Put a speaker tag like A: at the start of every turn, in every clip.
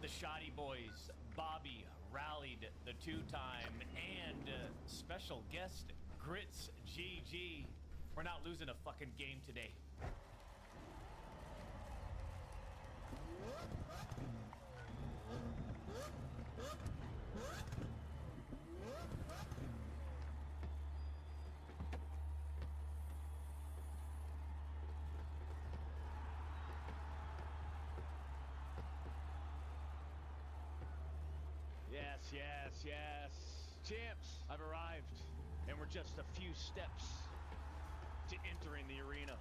A: the Shoddy Boys, Bobby, rallied the two-time, and special guest, Grits GG. We're not losing a fucking game today. Yes, yes, yes. Champs, I've arrived, and we're just a few steps to entering the arena.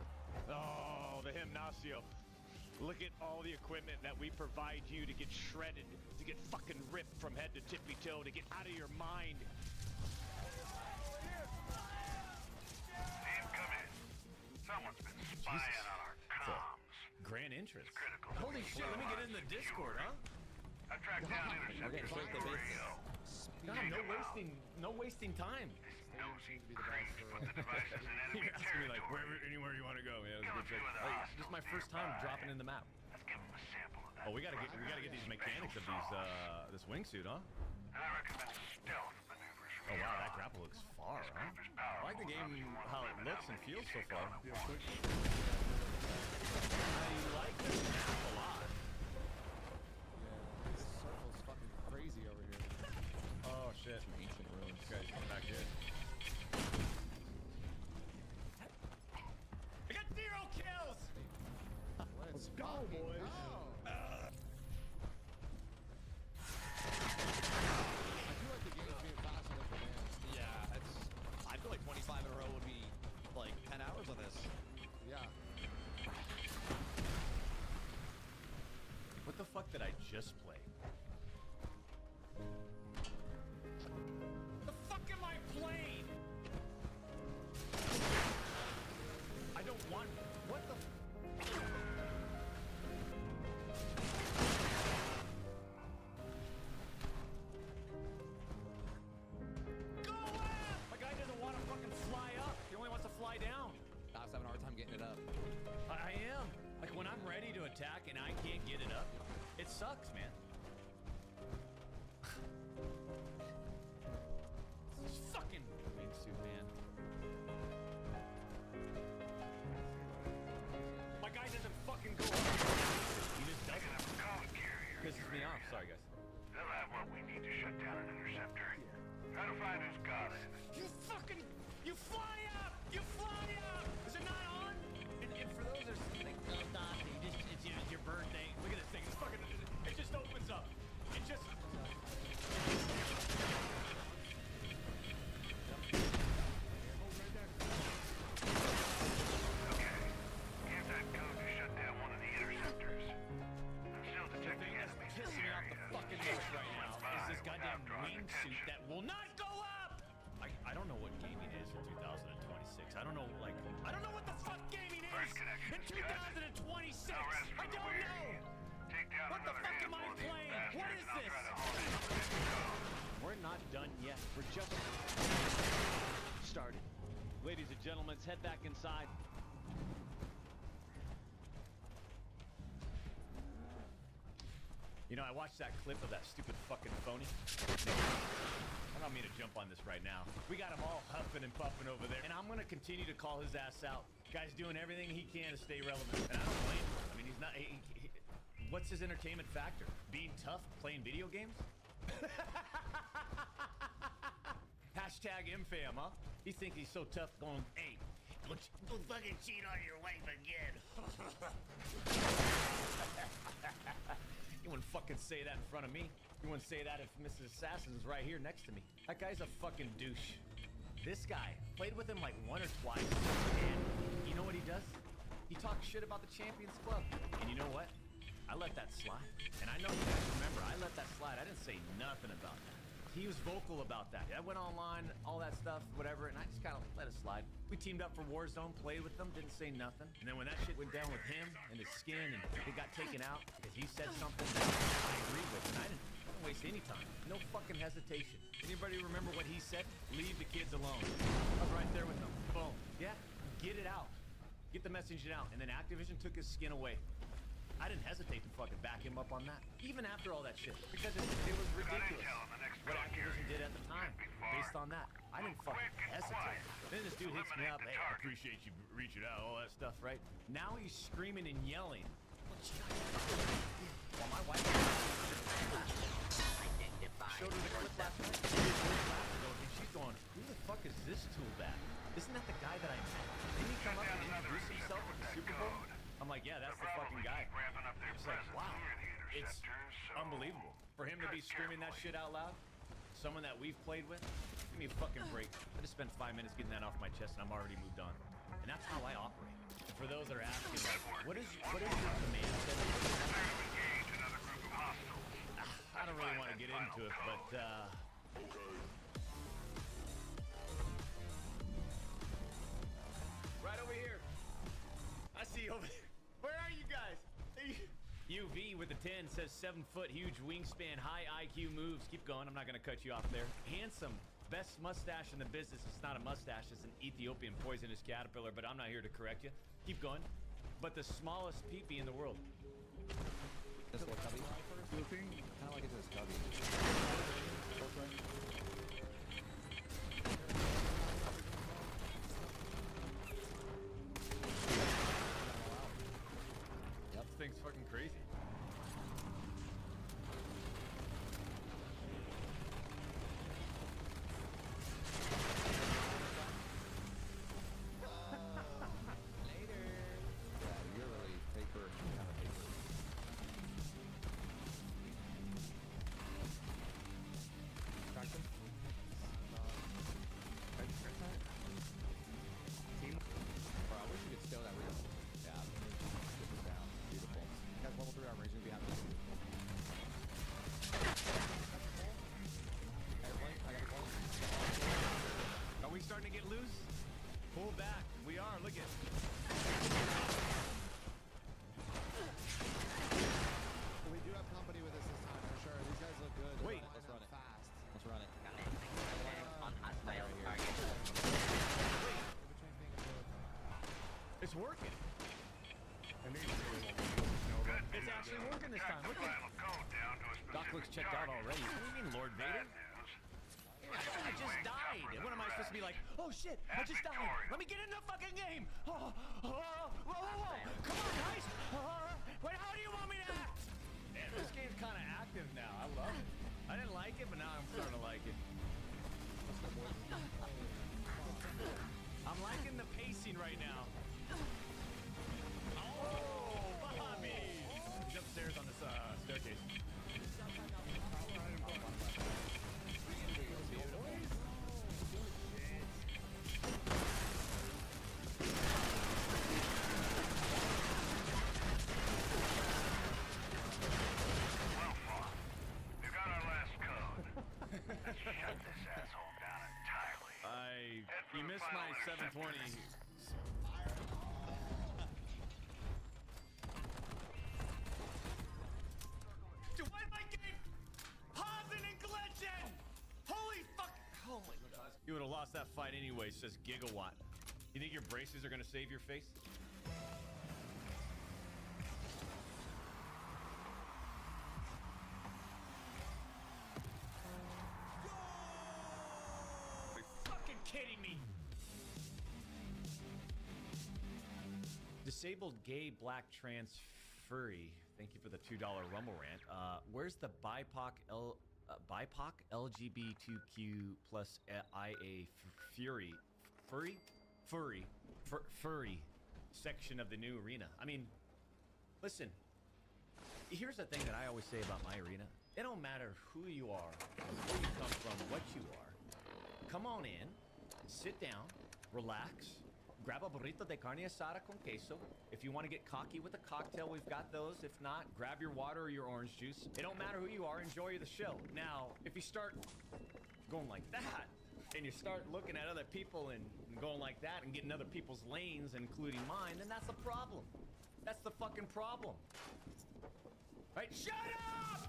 A: Oh, the Gimnasio. Look at all the equipment that we provide you to get shredded, to get fucking ripped from head to tippy toe, to get out of your mind.
B: Team, come in. Someone's been spying on our comms.
A: Grand interest.
B: Critical.
A: Holy shit, let me get in the Discord, huh?
B: I tracked down interceptors for Rio.
A: God, no wasting time.
B: This nosy creep put the devices in enemy
A: You're asking me like,
B: territory.
A: anywhere you want to go, man.
B: Kill a few of the
A: This is my first time dropping in the map.
B: Let's give them a sample of that.
A: Oh, we gotta get these mechanics of these this wingsuit, huh?
B: And I recommend stealth maneuvers from
A: Oh
B: here
A: wow,
B: on.
A: that grapple looks far, huh?
B: Creep is
A: I like the
B: powerful
A: game,
B: enough if you
A: how
B: wanna
A: it
B: limit
A: looks
B: how
A: and
B: many
A: feels
B: you
A: so
B: take
A: far.
B: on at once.
A: I like this map a lot.
C: Yeah, this circle's fucking crazy over here.
A: Oh shit.
C: Ancient ruins.
A: This guy's coming back here. I got 0 kills!
C: Let's
A: go, boys.
C: Go. I feel like the game's being fast enough for man.
D: Yeah, I feel like 25 in a row would be like 10 hours on this.
C: Yeah.
A: What the fuck did I just play? The fuck am I playing? I don't want. What the? Go up! My guy doesn't want to fucking fly up. He only wants to fly down.
D: I was having a hard time getting it up.
A: I am. Like when I'm ready to attack and I can't get it up, it sucks, man. This fucking wingsuit, man. My guy doesn't fucking go up. He just
B: Picking
A: doesn't.
B: up a common carrier.
A: Pisses me off. Sorry, guys.
B: They'll have what we need to shut down an interceptor. Try to find who's got it.
A: You fucking. You fly up! You fly up! Is it not on? And for those that are saying, no, Dante, it's your birthday. Look at this thing. It's fucking. It just opens up. It just.
B: Okay. Give that code to shut down one of the interceptors. I'm still
A: The
B: detecting
A: thing that's
B: enemies in
A: pissing
B: the
A: me off the
B: area.
A: fucking most right now is this goddamn
B: Without drawing
A: wingsuit
B: attention.
A: that will not go up! I don't know what gaming is in 2026. I don't know, like, I don't know what the fuck gaming is
B: First connection
A: in
B: is cut.
A: 2026!
B: No rest for
A: I
B: the
A: don't
B: weary.
A: know!
B: Take down
A: What the
B: another
A: fuck am I
B: handful of these
A: playing?
B: bastards,
A: What is
B: and I'll
A: this?
B: try to hone in on this code.
A: We're not done yet. We're just started. Ladies and gentlemen, let's head back inside. You know, I watched that clip of that stupid fucking phony. I don't mean to jump on this right now. We got him all huffing and puffing over there, and I'm gonna continue to call his ass out. Guy's doing everything he can to stay relevant, and I don't blame him. I mean, he's not. What's his entertainment factor? Being tough, playing video games? Hashtag MFAM, huh? He thinks he's so tough going, hey, don't fucking cheat on your wife again. You wouldn't fucking say that in front of me. You wouldn't say that if Mrs. Assassin's right here next to me. That guy's a fucking douche. This guy, played with him like one or twice, and you know what he does? He talks shit about the Champions Club. And you know what? I let that slide. And I know you guys remember, I let that slide. I didn't say nothing about that. He was vocal about that. I went online, all that stuff, whatever, and I just kind of let it slide. We teamed up for Warzone, played with them, didn't say nothing. And then when that shit went down with him and his skin and it got taken out because he said something that I agreed with, and I didn't waste any time. No fucking hesitation. Anybody remember what he said? Leave the kids alone. I was right there with him. Boom. Yeah, get it out. Get the message out. And then Activision took his skin away. I didn't hesitate to fucking back him up on that, even after all that shit, because it was ridiculous
B: intel on the next
A: what
B: block
A: Activision
B: area.
A: did at the time.
B: Could be far.
A: Based on that, I didn't fucking
B: Quick and
A: hesitate.
B: quiet.
A: Then this dude hits me
B: Eliminate
A: up.
B: the
A: Hey, I
B: target.
A: appreciate you reaching out, all that stuff, right? Now he's screaming and yelling. While my wife showed her the clip last night, and she's going, "Who the fuck is this tool bat? Isn't that the guy that I met? Didn't he come up and introduce himself at the Super Bowl?" I'm like, "Yeah, that's the fucking guy."
B: Ramping up their
A: It's like,
B: presence
A: wow,
B: near the
A: it's
B: interceptors, so
A: unbelievable. For him to be screaming that shit out loud, someone that we've played with, give me a fucking break. I just spent 5 minutes getting that off my chest and I'm already moved on. And that's how I operate. And for those that are asking, like, what is your command setting?
B: engage another group of hostiles.
A: I don't really want to get into it, but right over here. I see you over there. Where are you guys? UV with the 10 says 7 foot, huge wingspan, high IQ moves. Keep going. I'm not going to cut you off there. Handsome. Best mustache in the business. It's not a mustache. It's an Ethiopian poisonous caterpillar, but I'm not here to correct you. Keep going. But the smallest peepee in the world.
D: This little cubby.
C: Looping.
D: Kind of like it's this cubby.
A: Yep. This thing's fucking crazy.
D: Later. Yeah, you're really paper kind of paper.
C: Traction. Team.
D: Bro, I wish you could steal that reel. Yeah, get this down. Beautiful. You guys level 3 armor, he's gonna be happy. Airplane, I got a plane.
A: Are we starting to get loose? Pull back. We are. Look at.
C: We do have company with us this time for sure. These guys look good.
A: Wait.
C: They're
D: Let's run
C: lining
D: it.
C: up fast.
D: Let's run it.
E: On hostile target.
C: Between being good.
A: It's working. It's actually working this time. Look at.
B: Final code down to a
A: Doc
B: specific
A: looks checked out
B: target.
A: already. What do you mean, Lord Vader?
B: Bad news.
A: I just died. What am I supposed to be like? Oh shit! I just died. Let me get in the fucking game. Oh, whoa. Come on, guys. Wait, how do you want me to act? Man, this game's kind of active now. I love it. I didn't like it, but now I'm starting to like it. I'm liking the pacing right now. Oh, Bobby! He's upstairs on this staircase.
B: Well fought. You got our last code. Let's shut this asshole down entirely.
A: You missed my 720. Dude, why am I getting pausing and glitching? Holy fuck! Oh my god. You would have lost that fight anyway, says Gigawatt. You think your braces are gonna save your face? Are you fucking kidding me? Disabled gay black trans furry. Thank you for the $2 Rumble rant. Where's the BIPOC LGBTQ plus IA furry section of the new arena? I mean, listen. Here's the thing that I always say about my arena. It don't matter who you are, where you come from, what you are. Come on in, sit down, relax, grab a burrito de carne asada con queso. If you want to get cocky with a cocktail, we've got those. If not, grab your water or your orange juice. It don't matter who you are, enjoy the show. Now, if you start going like that, and you start looking at other people and going like that and getting other people's lanes, including mine, then that's the problem. That's the fucking problem. Right? Shut up!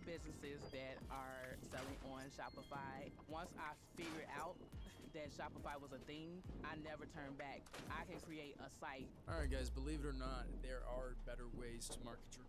F: businesses that are selling on Shopify. Once I figured out that Shopify was a thing, I never turned back. I can create a site.
G: All right, guys, believe it or not, there are better ways to market your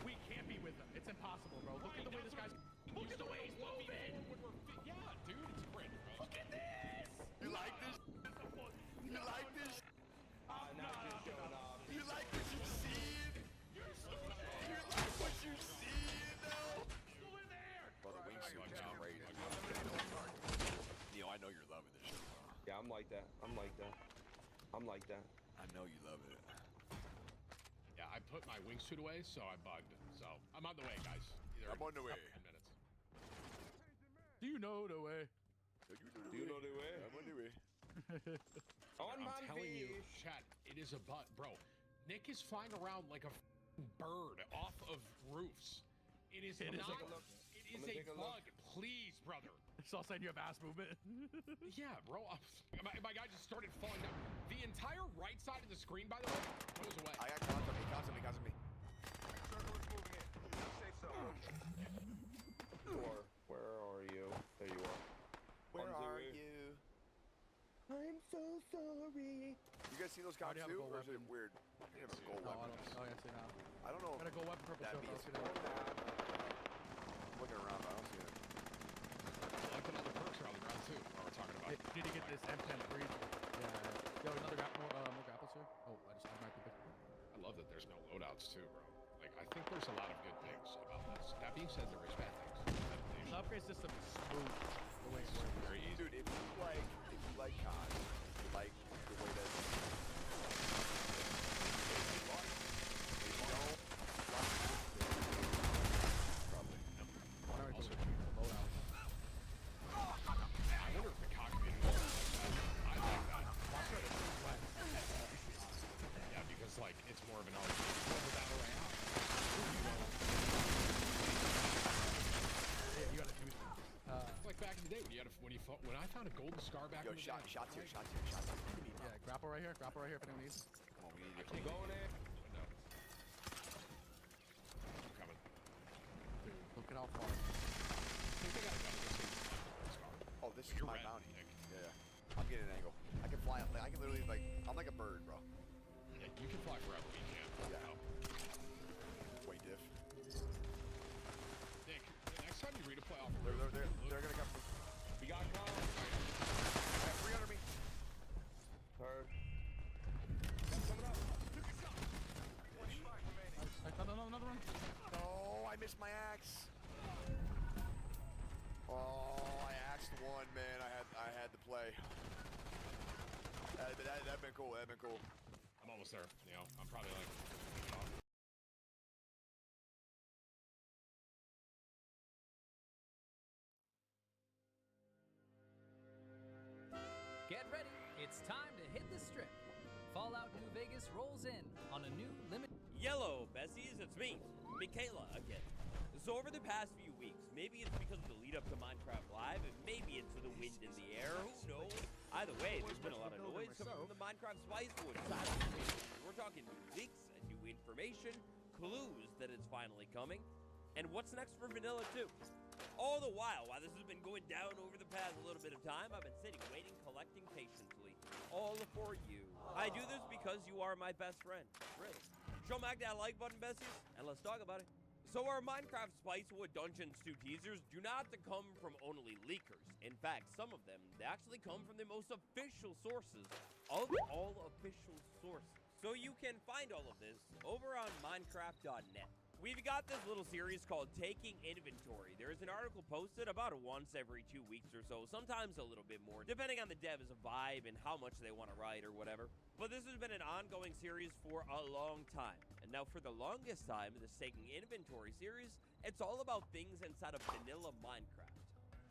H: We can't be with them. It's impossible, bro. Look at the way this guy's. Look at the way he's moving.
I: Yeah, dude, it's great, bro.
H: Look at this.
B: You like this? You like this? You like what you see? You like what you see now?
H: Still in there.
J: Bro, the wingsuit is great. Neo, I know you're loving this shit, bro.
K: Yeah, I'm like that. I'm like that. I'm like that.
J: I know you love it.
I: Yeah, I put my wingsuit away, so I bugged. So I'm on the way, guys.
J: I'm on the way.
I: 10 minutes. Do you know the way?
K: Do you know the way?
J: I'm on the way.
K: On my
I: I'm telling you,
K: feet.
I: chat, it is a bro. Nick is flying around like a bird off of roofs. It is not.
K: take a look.
I: It is
K: I'ma
I: a
K: take a look.
I: bug. Please, brother.
H: It's all saying you have ass movement.
I: Yeah, bro. My guy just started falling down. The entire right side of the screen, by the way, goes away.
J: I got contact me, contact me.
B: Circle is moving in. Safe zone.
K: Where are you? There you are.
J: Where
K: On the
J: are
K: way.
J: you?
K: I'm so sorry.
J: You guys see those cops
H: already have a
J: too,
H: gold
J: or is it
H: weapon.
J: weird? You have a gold
D: Oh, I
J: weapon.
D: don't. Oh, yeah, see now.
J: I don't know.
H: Gotta go weapon purple
J: That'd
H: shield.
J: be
H: I'll see
J: a
H: that.
J: I'm looking around, but I don't see it.
I: Like the other perks are on the ground too. What we're talking about.
H: Hey, did you get this M10 free?
D: Yeah. Yo, another more grapples here. Oh, I might be good.
I: I love that there's no loadouts too, bro. Like, I think there's a lot of good things about this. That being said, there is bad things.
H: The upgrade system is smooth. The way it works.
I: Very easy.
J: Dude, if you like COD, you like the way that. Probably.
D: One hour
I: Also,
D: to loadout.
I: I wonder if the cockpit is like that. I like that. Yeah, because like it's more of an RPG. Over battle royale.
H: Yeah, you gotta do it.
I: Like back in the day when I found a golden scar back
J: Yo,
I: in the
J: shots
I: day.
J: here. Enemy, bro.
H: Yeah, grapple right here if anyone needs.
J: Come on, we need to
K: Keep going in.
I: No. I'm coming.
D: Look at how far.
I: I think they got a gun in this thing.
J: Oh, this is
I: You're
J: my
I: red,
J: bounty.
I: Nick.
J: Yeah. I'm getting an angle. I can fly up. I can literally I'm like a bird, bro.
I: Yeah, you can fly forever. You can't.
J: Yeah.
I: No.
J: Wait, diff.
I: Nick, the next time you read a playoff,
J: They're gonna come.
K: We got calm.
J: Yeah, 300 me.
K: Heard.
H: No, another one.
J: No, I missed my axe. Oh, I axed one, man. I had to play. That'd been cool. That'd been cool.
I: I'm almost there. You know, I'm probably like.
L: Get ready, it's time to hit the strip. Fallout New Vegas rolls in on a new limited.
M: Yellow, Bessies, it's me, Michaela again. So over the past few weeks, maybe it's because of the lead up to Minecraft Live, and maybe it's the wind in the air, who knows? Either way, there's been a lot of noise coming from the Minecraft Spicewood side of the page. We're talking new leaks and new information, clues that it's finally coming, and what's next for Vanilla 2. All the while this has been going down over the past little bit of time, I've been sitting, waiting, collecting patiently. All for you. I do this because you are my best friend. Really. Show Mac that like button, Bessies, and let's talk about it. So our Minecraft Spicewood Dungeons 2 teasers do not come from only leakers. In fact, some of them, they actually come from the most official sources of all official sources. So you can find all of this over on Minecraft.net. We've got this little series called Taking Inventory. There is an article posted about once every 2 weeks or so, sometimes a little bit more, depending on the dev's vibe and how much they want to write or whatever. But this has been an ongoing series for a long time. And now for the longest time, this Taking Inventory series, it's all about things inside of vanilla Minecraft.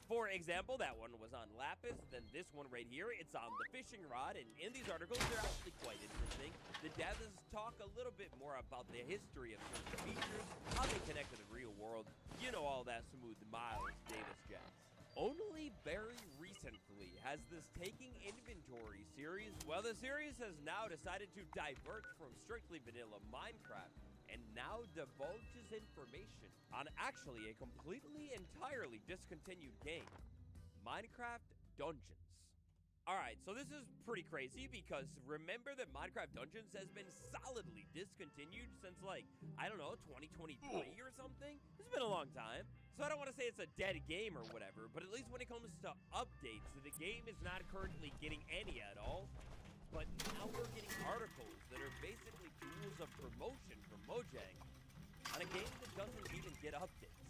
M: For example, that one was on lapis, then this one right here, it's on the fishing rod, and in these articles, they're actually quite interesting. The devs talk a little bit more about the history of certain features, how they connect to the real world, you know, all that smooth Miles Davis jazz. Only very recently has this Taking Inventory series, well, the series has now decided to divert from strictly vanilla Minecraft and now divulges information on actually a completely entirely discontinued game, Minecraft Dungeons. Alright, so this is pretty crazy because remember that Minecraft Dungeons has been solidly discontinued since like, I don't know, 2023 or something? It's been a long time. So I don't want to say it's a dead game or whatever, but at least when it comes to updates, the game is not currently getting any at all. But now we're getting articles that are basically tools of promotion from Mojang on a game that doesn't even get updates.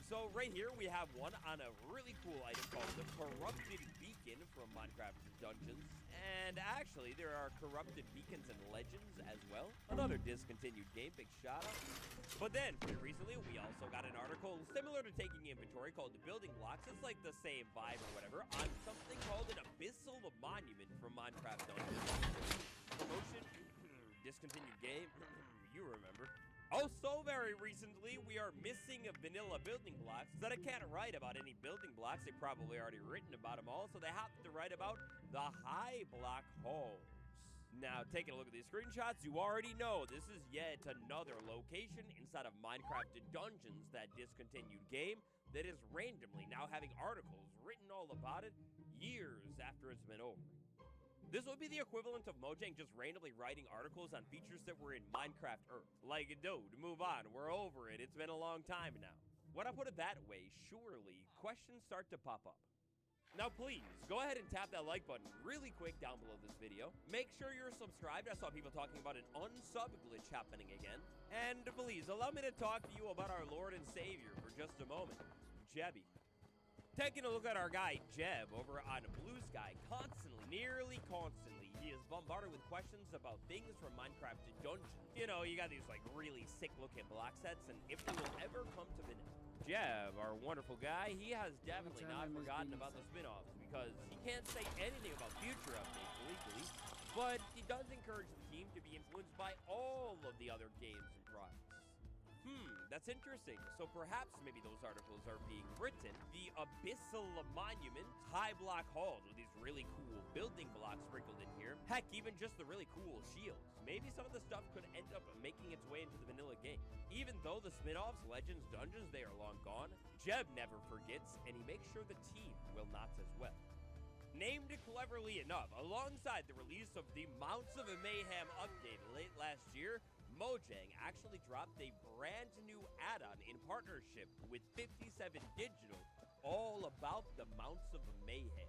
M: So right here we have one on a really cool item called the Corrupted Beacon from Minecraft Dungeons. And actually there are Corrupted Beacons and Legends as well. Another discontinued game, big shout out. But then pretty recently we also got an article similar to Taking Inventory called the Building Blocks. It's like the same vibe or whatever on something called an Abyssal Monument from Minecraft Dungeons. Promotion, discontinued game, you remember. Also, very recently, we are missing a vanilla building blocks that I can't write about any building blocks. They've probably already written about them all, so they have to write about the high block halls. Now, taking a look at these screenshots, you already know this is yet another location inside of Minecraft Dungeons, that discontinued game, that is randomly now having articles written all about it years after it's been over. This would be the equivalent of Mojang just randomly writing articles on features that were in Minecraft Earth. Like, dude, move on, we're over it, it's been a long time now. When I put it that way, surely questions start to pop up. Now please, go ahead and tap that like button really quick down below this video. Make sure you're subscribed. I saw people talking about an unsub glitch happening again. And please, allow me to talk to you about our Lord and Savior for just a moment, Jebby. Taking a look at our guy, Jeb, over on Blue Sky, nearly constantly, he is bombarded with questions about things from Minecraft Dungeons. You know, you got these, like, really sick-looking block sets, and if they will ever come to vanilla. Jeb, our wonderful guy, he has definitely not forgotten about the spin-offs, because he can't say anything about future updates legally, but he does encourage the team to be influenced by all of the other games and products. That's interesting. So perhaps maybe those articles are being written. The Abyssal Monument, high block halls with these really cool building blocks sprinkled in here. Heck, even just the really cool shields. Maybe some of the stuff could end up making its way into the vanilla game. Even though the spin-offs, Legends, Dungeons, they are long gone, Jeb never forgets, and he makes sure the team will not as well. Named cleverly enough, alongside the release of the Mounts of Mayhem update late last year, Mojang actually dropped a brand new add-on in partnership with 57 Digital, all about the Mounts of Mayhem.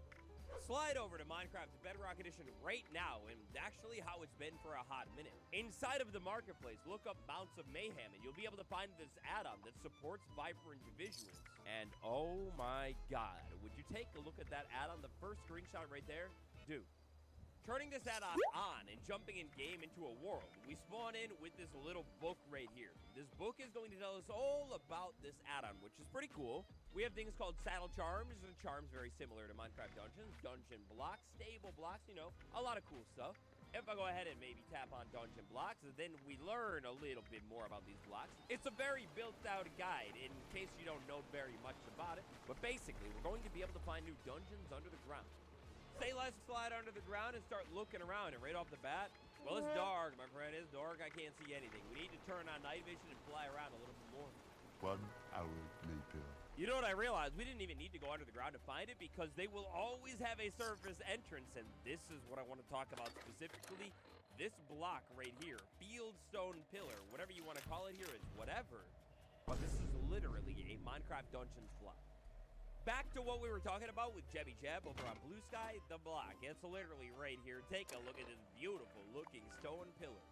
M: Slide over to Minecraft Bedrock Edition right now, and actually how it's been for a hot minute. Inside of the marketplace, look up Mounts of Mayhem, and you'll be able to find this add-on that supports vibrant visuals. And oh my god, would you take a look at that add-on, the first screenshot right there? Dude. Turning this add-on on and jumping in game into a world, we spawn in with this little book right here. This book is going to tell us all about this add-on, which is pretty cool. We have things called saddle charms, and charms very similar to Minecraft Dungeons, dungeon blocks, stable blocks, you know, a lot of cool stuff. If I go ahead and maybe tap on dungeon blocks, then we learn a little bit more about these blocks. It's a very built-out guide in case you don't know very much about it, but basically, we're going to be able to find new dungeons under the ground. Say let's slide under the ground and start looking around, and right off the bat, well, it's dark, my friend, it's dark, I can't see anything. We need to turn on night vision and fly around a little bit more.
N: 1 hour later.
M: You know what I realized? We didn't even need to go under the ground to find it, because they will always have a surface entrance, and this is what I want to talk about specifically. This block right here, Fieldstone Pillar, whatever you want to call it here, is whatever, but this is literally a Minecraft Dungeons block. Back to what we were talking about with Jebby Jeb over on Blue Sky, the block. It's literally right here. Take a look at this beautiful looking stone pillar.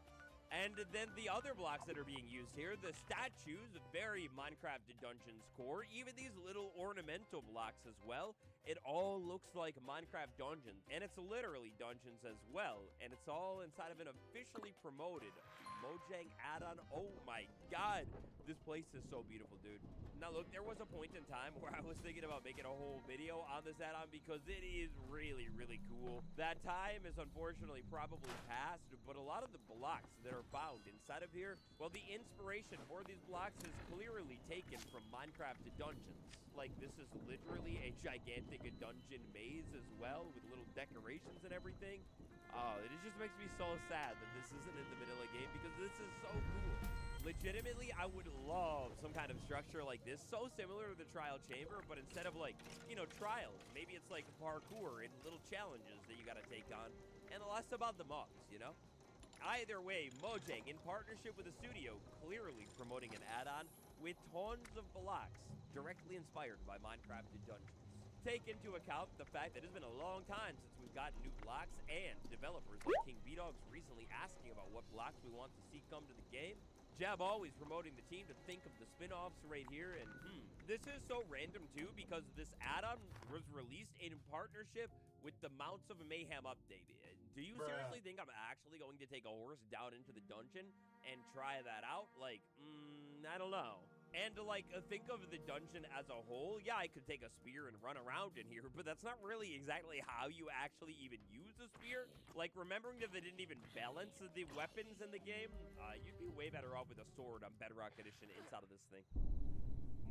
M: And then the other blocks that are being used here, the statues, very Minecraft Dungeons core, even these little ornamental blocks as well. It all looks like Minecraft Dungeons, and it's literally Dungeons as well, and it's all inside of an officially promoted Mojang add-on. Oh my god, this place is so beautiful, dude. Now look, there was a point in time where I was thinking about making a whole video on this add-on because it is really, really cool. That time is unfortunately probably past, but a lot of the blocks that are found inside of here, well, the inspiration for these blocks is clearly taken from Minecraft Dungeons. Like, this is literally a gigantic dungeon maze as well, with little decorations and everything. Oh, it just makes me so sad that this isn't in the vanilla game because this is so cool. Legitimately, I would love some kind of structure like this, so similar to the trial chamber, but instead of like, you know, trials, maybe it's like parkour and little challenges that you gotta take on, and less about the mobs, you know? Either way, Mojang, in partnership with the studio, clearly promoting an add-on with tons of blocks directly inspired by Minecraft Dungeons. Take into account the fact that it's been a long time since we've gotten new blocks, and developers like King B-Dog's recently asking about what blocks we want to see come to the game. Jab always promoting the team to think of the spin-offs right here, and this is so random too because this add-on was released in partnership with the Mounts of Mayhem update. Do you seriously think I'm actually going to take a horse down into the dungeon and try that out? Like, I don't know. And to like think of the dungeon as a whole, yeah, I could take a spear and run around in here, but that's not really exactly how you actually even use a spear. Like, remembering that they didn't even balance the weapons in the game, you'd be way better off with a sword on Bedrock Edition inside of this thing.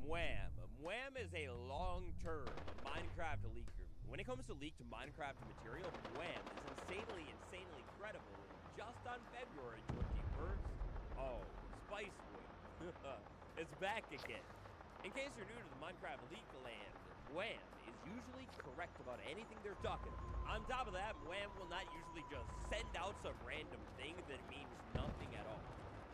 M: Mwam. Mwam is a long-term Minecraft leaker. When it comes to leaked Minecraft material, Mwam is insanely credible. Just on February 21st, oh, Spicewood. It's back again. In case you're new to the Minecraft leak land, Wham is usually correct about anything they're talking about. On top of that, Wham will not usually just send out some random thing that means nothing at all.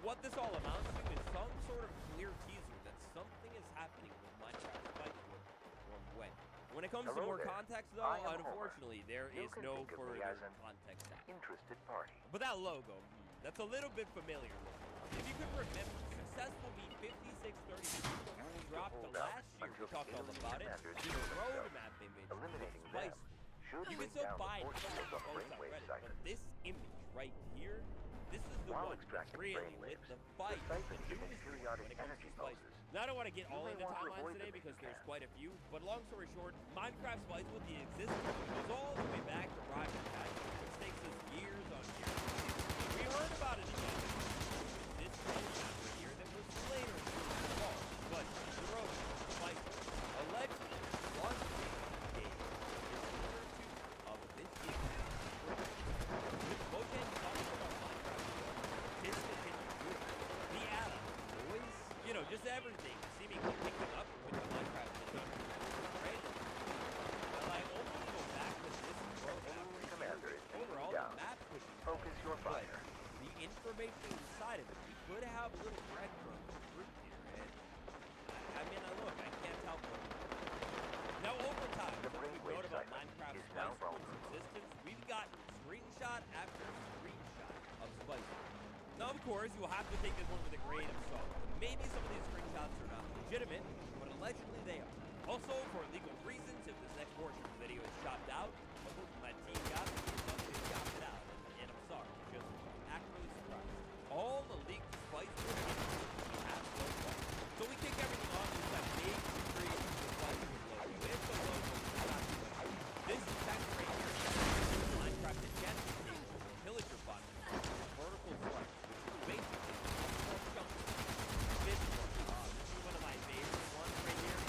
M: What this all amounts to is some sort of clear teaser that something is happening with Minecraft Spicewood from Wham. When it comes to more context, though, unfortunately, there is no further context out.
B: Interested party.
M: But that logo, that's a little bit familiar. If you could remember, successful B5632 was dropped last year. We talked all about it. The roadmap image
B: Eliminating
M: Spice. You can still find some of the posts on Reddit, but this image right here, this is the one that really lit the fight. When it comes to Spice. Now, I don't want to get all into timelines today because there's quite a few, but long story short, Minecraft Spice with the existence goes all the way back to Rocket Pack, which takes us years on years. We heard about it again. This right here that was later involved, but the road Spice allegedly launched the game of this year. With Mojang talking about Minecraft, discontinued with the add-on, boys, you know, just everything seemingly picking up with the Minecraft Dungeons. Right? Well, I only go back to this program. Overall, the map could be
B: focus your fire.
M: The information inside of it, we could have a little breadcrumbs through here, and I mean, look, I can't tell from now over time, since we've known about Minecraft Spicewood's existence, we've gotten screenshot after screenshot of Spicewood. Now, of course, you will have to take this one with a grain of salt. Maybe some of these screenshots are not legitimate, but allegedly they are. Also, for legal reasons, if this next portion of the video is chopped out, my team got it, they chopped it out, and I'm sorry, just actually surprised. All the leaked Spicewood we have so far. So we kick everything off with that big creation of the Spicewood logo. It's the logo for not doing. This is text right here. Minecraft enchantment table, pillager button, vertical slice, which is basically a jump. This is one of my favorite ones right here.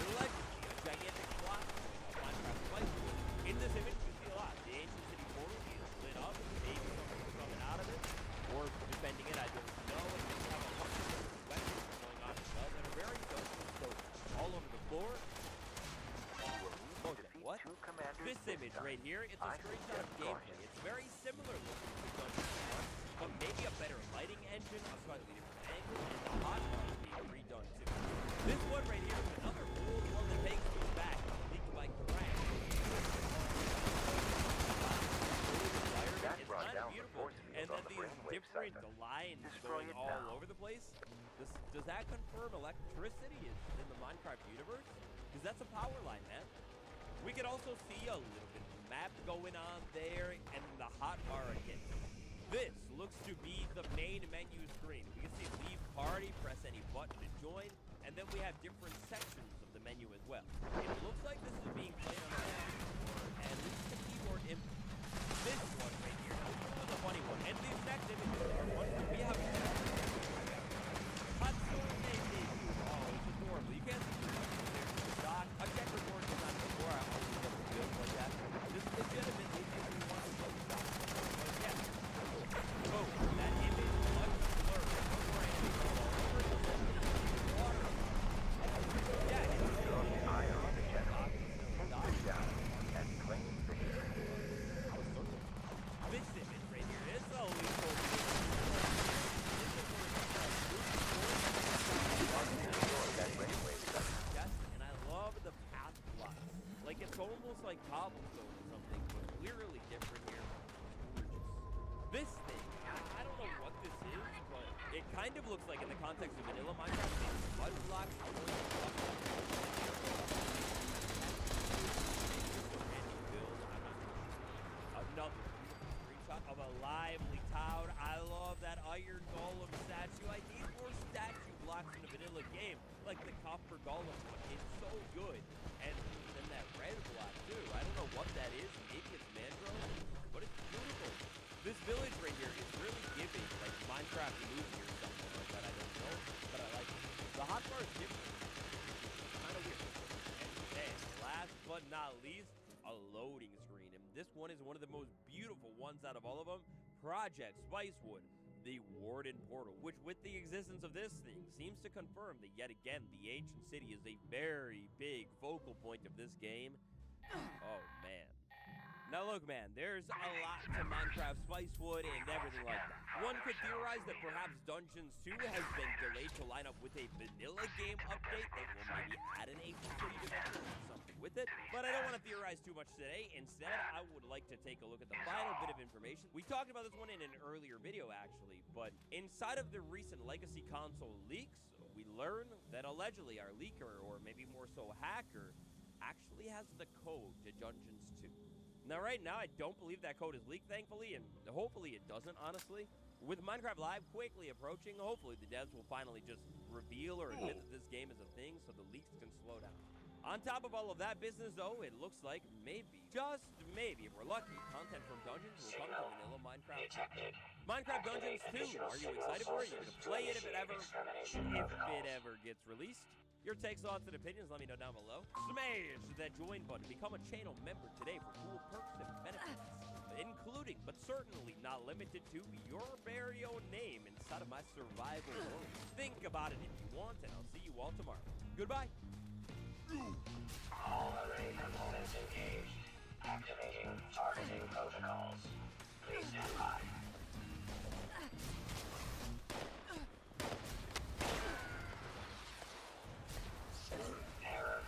M: Allegedly a gigantic plot of Minecraft Spicewood. In this image, you see a lot. The ancient city portal is lit up, maybe something's coming out of it, or defending it, I don't know. And then you have a bunch of different weapons going on as well that are very dope. All over the floor. What? This image right here, it's a screenshot of gameplay. It's very similar looking to Dungeons & but maybe a better lighting engine, a slightly different angle, and the hotbar being redone too. This one right here is another old one that takes me back, leaked by Crank. It's kind of beautiful, and then these electricity is in the Minecraft universe? Because that's a power line, man. We can also see a little bit of map going on there, and the hotbar again. This looks to be the main menu screen. We can see leave party, press any button to join, and then we have different sections of the menu as well. It looks like this is being played on a keyboard, and this is the keyboard input. This one right here, now this was a funny one, and these next images are ones that we haven't seen. Hot Storm debut. Oh, it's adorable. You can't see too much of there's the dock. I've checked reports on that before. I always love the build like that. This is legitimately if you want to play dock. But yeah. Oh, that image, much blurred. No more enemies all over the water. Yeah, it's still fire on the jet. Down and claim this image right here is a lethal. Yes, and I love the path blocks. Like it's almost like cobblestone or something, but clearly different here. This thing, I don't know what this is, but it kind of looks like in the context of vanilla Minecraft, it's mud blocks. Another screenshot of a lively town. I love that iron golem statue. I need more statue blocks in a vanilla game, like the copper golem one. It's so good. And then that red block too. I don't know what that is. Maybe it's mangrove, but it's beautiful. This village right here is really giving like Minecraft movie or something like that. I don't know, but I like it. The hotbar is different. Kind of weird. And then, last but not least, a loading screen. And this one is one of the most beautiful ones out of all of them. Project Spicewood, the Warden Portal, which with the existence of this thing seems to confirm that yet again the ancient city is a very big focal point of this game. Oh man. Now look, man, there's a lot to Minecraft Spicewood and everything like that. One could theorize that perhaps Dungeons 2 has been delayed to line up with a vanilla game update that will maybe add an ancient city dimension or something with it. But I don't want to theorize too much today. Instead, I would like to take a look at the final bit of information. We talked about this one in an earlier video, actually, but inside of the recent Legacy console leaks, we learn that allegedly our leaker, or maybe more so hacker, actually has the code to Dungeons 2. Now, right now, I don't believe that code is leaked, thankfully, and hopefully it doesn't, honestly. With Minecraft Live quickly approaching, hopefully the devs will finally just reveal or admit that this game is a thing so the leaks can slow down. On top of all of that business, though, it looks like maybe, just maybe, if we're lucky, content from Dungeons will come to vanilla Minecraft. Minecraft Dungeons 2, are you excited for it? You're going to play it if it ever gets released? Your takes, thoughts, and opinions, let me know down below. Smash that join button. Become a channel member today for cool perks and benefits, including, but certainly not limited to, your very own name inside of my survival world. Think about it if you want, and I'll see you all tomorrow. Goodbye.
B: All array components engaged. Activating targeting protocols. Please stand by. Error.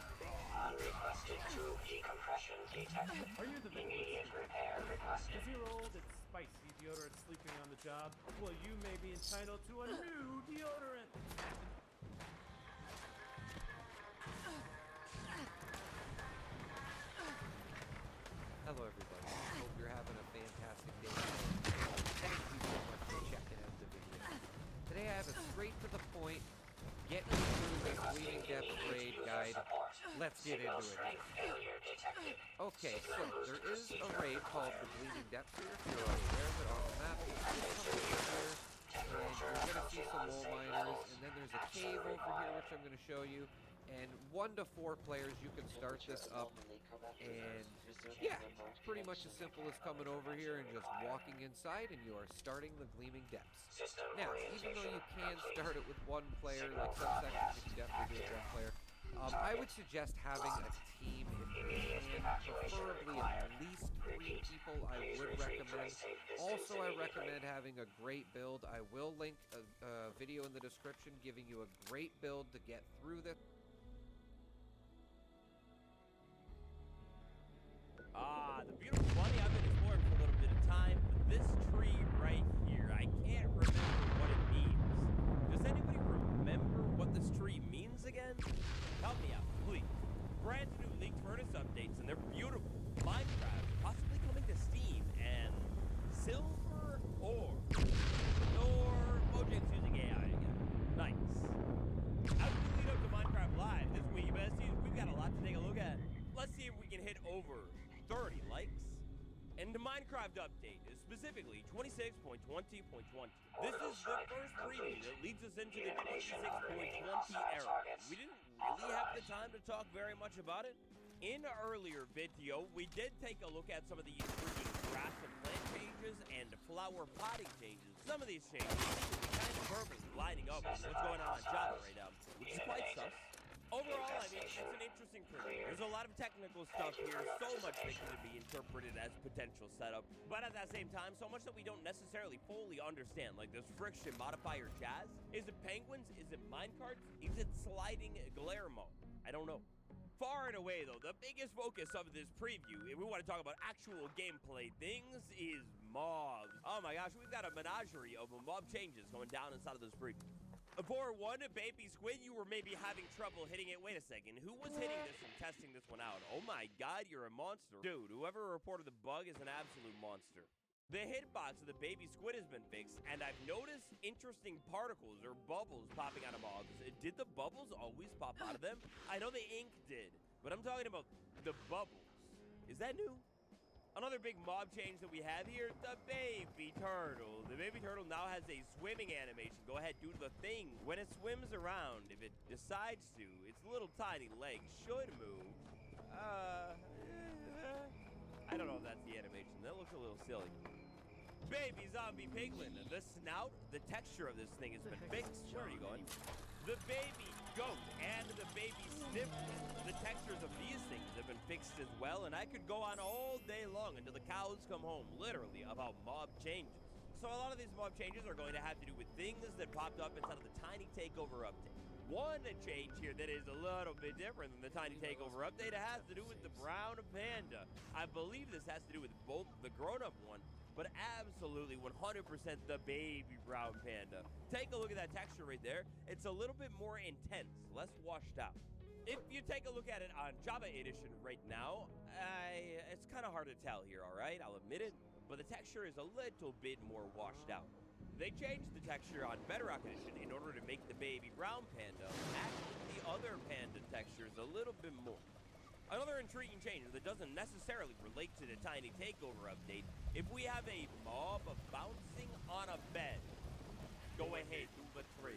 B: Unrequested tube decompression detected.
H: Are you the
B: Immediate repair requested.
H: 2-year-old, it's spicy deodorant sleeping on the job? Well, you may be entitled to a new deodorant.
D: Hello everybody, hope you're having a fantastic day. Thank you so much for checking out the video. Today I have a straight to the point, get you through this Bleeding Depth raid guide. Let's get into it. Okay, so there is a raid called the Bleeding Depth here, if you're aware of it on the map. It's something here, and you're going to see some mole miners, and then there's a cave over here which I'm going to show you. And 1 to 4 players, you can start this up, and yeah, it's pretty much as simple as coming over here and just walking inside, and you are starting the Gleaming Depths. Now, even though you can start it with 1 player, like some sections you can definitely do it with 1 player, I would suggest having a team if you can, preferably at least 3 people. I would recommend. Also, I recommend having a great build. I will link a video in the description giving you a great build to get through this.
M: The beautiful bunny, I've been exploring for a little bit of time, but this tree right here, I can't remember what it means. Does anybody remember what this tree means? brand new leaked furnace updates, and they're beautiful. Minecraft possibly coming to Steam, and silver ore. Or Mojang's using AI again. Nice. As we lead up to Minecraft Live this week, besties, we've got a lot to take a look at. Let's see if we can hit over 30 likes. And the Minecraft update is specifically 26.20.20. This is the first preview that leads us into the 26.20 era. We didn't really have the time to talk very much about it. In an earlier video, we did take a look at some of these freaking grass and plant changes and flower potting changes. Some of these changes seem to be kind of perfectly lining up with what's going on Java right now, which is quite sus. Overall, I mean, it's an interesting preview. There's a lot of technical stuff here, so much that could be interpreted as potential setup, but at that same time, so much that we don't necessarily fully understand, like this friction modifier jazz. Is it penguins? Is it minecarts? Is it sliding glare mode? I don't know. Far and away, though, the biggest focus of this preview, if we want to talk about actual gameplay things, is mobs. Oh my gosh, we've got a menagerie of mob changes going down inside of this preview. For one, baby squid, you were maybe having trouble hitting it. Wait a second, who was hitting this and testing this one out? Oh my god, you're a monster. Dude, whoever reported the bug is an absolute monster. The hitbox of the baby squid has been fixed, and I've noticed interesting particles or bubbles popping out of mobs. Did the bubbles always pop out of them? I know the ink did, but I'm talking about the bubbles. Is that new? Another big mob change that we have here, the baby turtle. The baby turtle now has a swimming animation. Go ahead, do the thing. When it swims around, if it decides to, its little tiny legs should move. I don't know if that's the animation. That looks a little silly. Baby zombie piglin. The snout, the texture of this thing has been fixed. Where are you going? The baby goat and the baby sniffler. The textures of these things have been fixed as well, and I could go on all day long until the cows come home, literally, about mob changes. So a lot of these mob changes are going to have to do with things that popped up inside of the Tiny Takeover update. One change here that is a little bit different than the Tiny Takeover update, it has to do with the brown panda. I believe this has to do with both the grown-up one, but absolutely 100% the baby brown panda. Take a look at that texture right there. It's a little bit more intense, less washed out. If you take a look at it on Java Edition right now, it's kind of hard to tell here, all right? I'll admit it, but the texture is a little bit more washed out. They changed the texture on Bedrock Edition in order to make the baby brown panda match the other panda textures a little bit more. Another intriguing change that doesn't necessarily relate to the Tiny Takeover update, if we have a mob bouncing on a bed, go ahead, do the 3.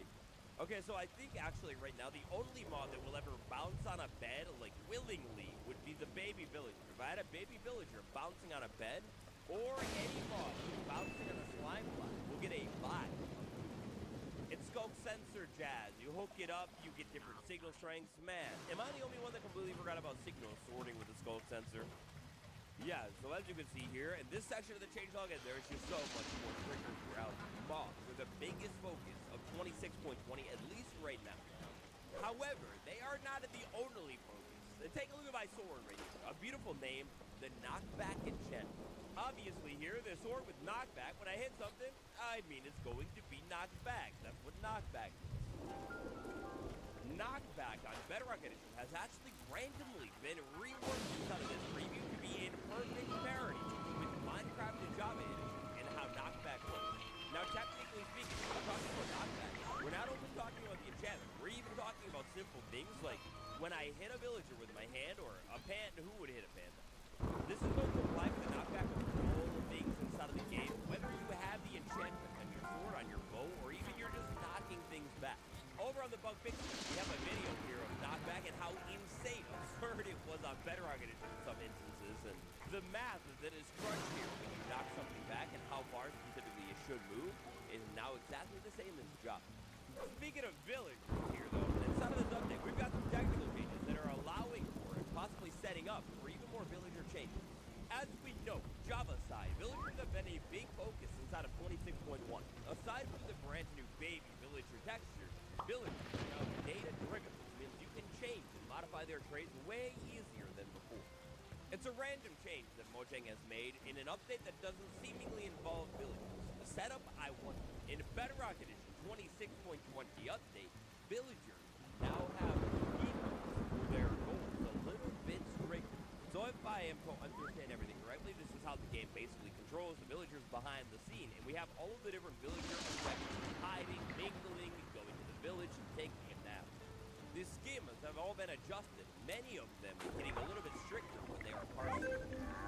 M: Okay, so I think actually right now the only mob that will ever bounce on a bed, like willingly, would be the baby villager. If I had a baby villager bouncing on a bed, or any mob bouncing on a slime block, we'll get a bot. It's scope sensor jazz. You hook it up, you get different signal strengths. Man, am I the only one that completely forgot about signal sorting with the scope sensor? Yeah, so as you can see here, in this section of the changelog, there's just so much more triggers throughout. Mobs are the biggest focus of 26.20, at least right now. However, they are not the only focus. Take a look at my sword right here. A beautiful name, the Knockback Enchant. Obviously here, the sword with knockback, when I hit something, I mean it's going to be knocked back. That's what knockback is. Knockback on Bedrock Edition has actually randomly been reworked inside of this preview to be in perfect parity with Minecraft and Java Edition and how knockback works. Now, technically speaking, when we're talking about knockback, we're not only talking about the enchantment, we're even talking about simple things like when I hit a villager with my hand or a panda, who would hit a panda? This is going to apply to the knockback of all the things inside of the game, whether you have the enchantment on your sword, on your bow, or even you're just knocking things back. Over on the bug fixes, we have a video here of knockback and how insane absurd it was on Bedrock Edition in some instances, and the math that is crunched here when you knock something back and how far specifically it should move is now exactly the same as Java. Speaking of villagers here, though, inside of this update, we've got some technical changes that are allowing for and possibly setting up for even more villager changes. As we know, Java side, villagers have been a big focus inside of 26.1. Aside from the brand new baby villager textures, villagers are now data-driven, which means you can change and modify their traits way easier than before. It's a random change that Mojang has made in an update that doesn't seemingly involve villagers. The setup, I wonder. In Bedrock Edition 26.20 update, villagers now have vehicles for their goals a little I am to understand everything correctly, this is how the game basically controls the villagers behind the scene. And we have all of the different villagers hiding, mingling, going to the village, and taking it down. The schemas have all been adjusted, many of them getting a little bit stricter when they are parsed.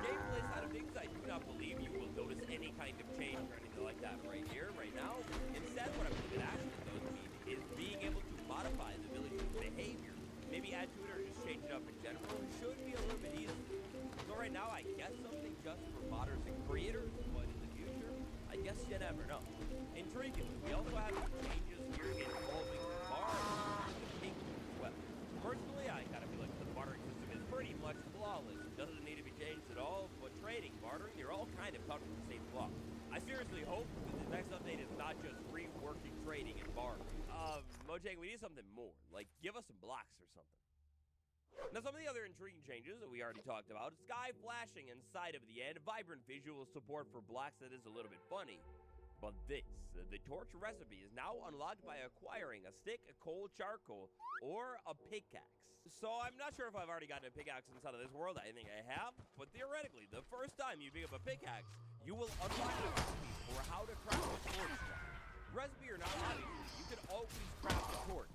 M: Gameplay side of things, I do not believe you will notice any kind of change or anything like that right here, right now. Instead, what I believe it actually does mean is being able to modify the village's behavior. Maybe add to it or just change it up in general should be a little bit easier. So right now, I guess something just for modders and creators, but in the future, I guess you never know. Intriguing, we also have some changes here involving bars and pink as well. Personally, I gotta feel like the bartering system is pretty much flawless. It doesn't need to be changed at all, but trading, bartering, they're all kind of covered in the same flaw. I seriously hope that the next update is not just reworking trading and bartering. Mojang, we need something more. Like, give us some blocks or something. Now, some of the other intriguing changes that we already talked about, sky flashing inside of the end, vibrant visual support for blocks that is a little bit funny. But this, the torch recipe is now unlocked by acquiring a stick, a coal, charcoal, or a pickaxe. So I'm not sure if I've already gotten a pickaxe inside of this world. I think I have, but theoretically, the first time you pick up a pickaxe, you will unlock the recipe for how to craft a torch. Recipe or not, obviously, you can always craft a torch.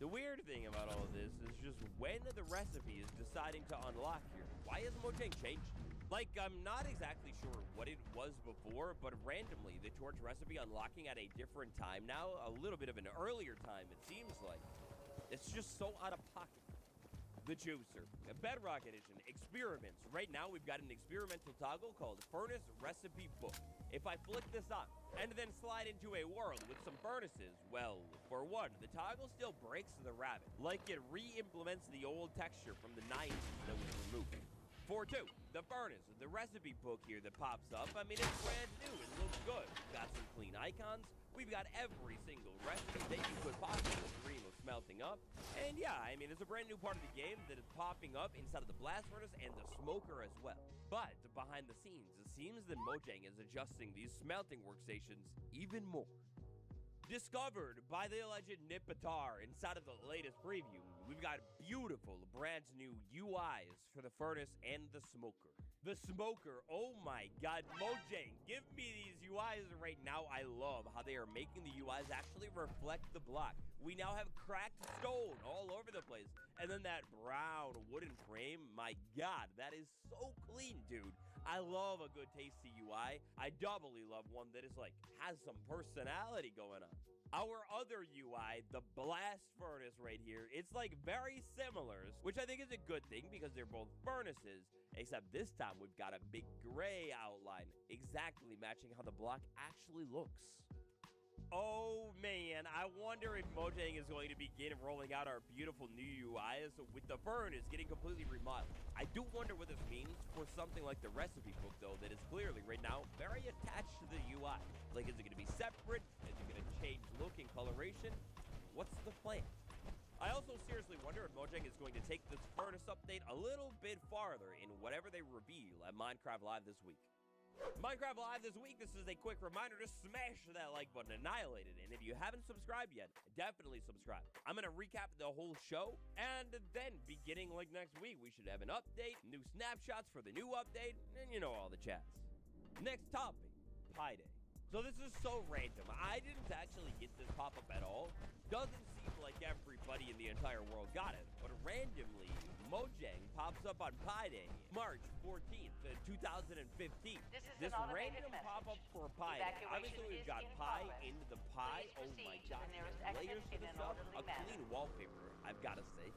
M: The weird thing about all of this is just when the recipe is deciding to unlock here. Why hasn't Mojang changed? Like, I'm not exactly sure what it was before, but randomly, the torch recipe unlocking at a different time now, a little bit of an earlier time, it seems like. It's just so out of pocket. The Juicer, a Bedrock Edition, experiments. Right now, we've got an experimental toggle called Furnace Recipe Book. If I flick this on, and then slide into a world with some furnaces, well, for one, the toggle still breaks the rabbit, like it re-implements the old texture from the 90s that was removed. For two, the furnace, the recipe book here that pops up, I mean, it's brand new, it looks good. We've got some clean icons, we've got every single recipe that you could possibly dream of smelting up. And yeah, I mean, it's a brand new part of the game that is popping up inside of the blast furnace and the smoker as well. But behind the scenes, it seems that Mojang is adjusting these smelting workstations even more. Discovered by the alleged Nipitar inside of the latest preview, we've got beautiful, brand new UIs for the furnace and the smoker. The smoker, oh my god, Mojang, give me these UIs right now. I love how they are making the UIs actually reflect the block. We now have cracked stone all over the place. And then that brown wooden frame, my god, that is so clean, dude. I love a good tasty UI. I doubly love one that is like, has some personality going on. Our other UI, the blast furnace right here, it's like very similar, which I think is a good thing because they're both furnaces, except this time we've got a big gray outline, exactly matching how the block actually looks. Oh man, I wonder if Mojang is going to begin rolling out our beautiful new UIs with the furnace getting completely remodeled. I do wonder what this means for something like the recipe book, though, that is clearly right now very attached to the UI. Like, is it going to be separate? Is it going to change look and coloration? What's the plan? I also seriously wonder if Mojang is going to take this furnace update a little bit farther in whatever they reveal at Minecraft Live this week. Minecraft Live this week, this is a quick reminder to smash that like button, annihilate it, and if you haven't subscribed yet, definitely subscribe. I'm going to recap the whole show, and then beginning like next week, we should have an update, new snapshots for the new update, and you know all the jazz. Next topic, Pi Day. So this is so random. I didn't actually get this pop-up at all. Doesn't seem like everybody in the entire world got it, but randomly, Mojang pops up on Pi Day, March 14th, 2015. This random pop-up for Pi Day. Obviously, we've got Pi into the pie. Oh my god, layers to this stuff. A clean wallpaper, I've got to say.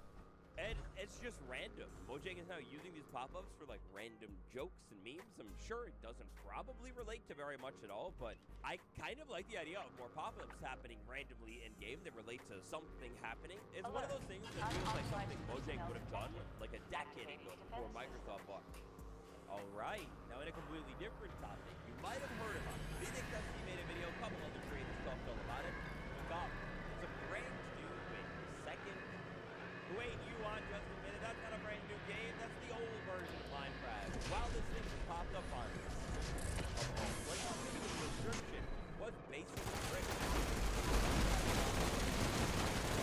M: And it's just random. Mojang is now using these pop-ups for like random jokes and memes. I'm sure it doesn't probably relate to very much at all, but I kind of like the idea of more pop-ups happening randomly in game that relate to something happening. It's one of those things that feels like something Mojang would have done like a decade ago before Microsoft bought. All right, now in a completely different topic, you might have heard about it. Phoenix Dusty made a video, a couple other creators talked all about it. It's a brand new second. Wait, you on just a minute? That's not a brand new game. That's the old version of Minecraft. While this thing was popped up on like the description was basically written.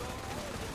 M: So all of this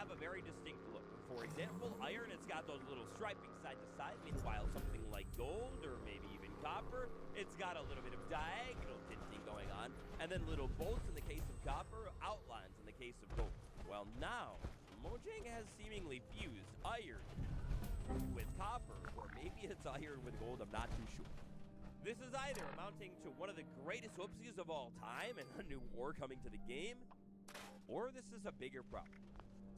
M: have a very distinct look. For example, iron, it's got those little striping side to side. Meanwhile, something like gold or maybe even copper, it's got a little bit of diagonal tinting going on. And then little bolts in the case of copper, outlines in the case of gold. Well, now, Mojang has seemingly fused iron with copper, or maybe it's iron with gold, I'm not too sure. This is either amounting to one of the greatest whoopsies of all time and a new war coming to the game, or this is a bigger problem.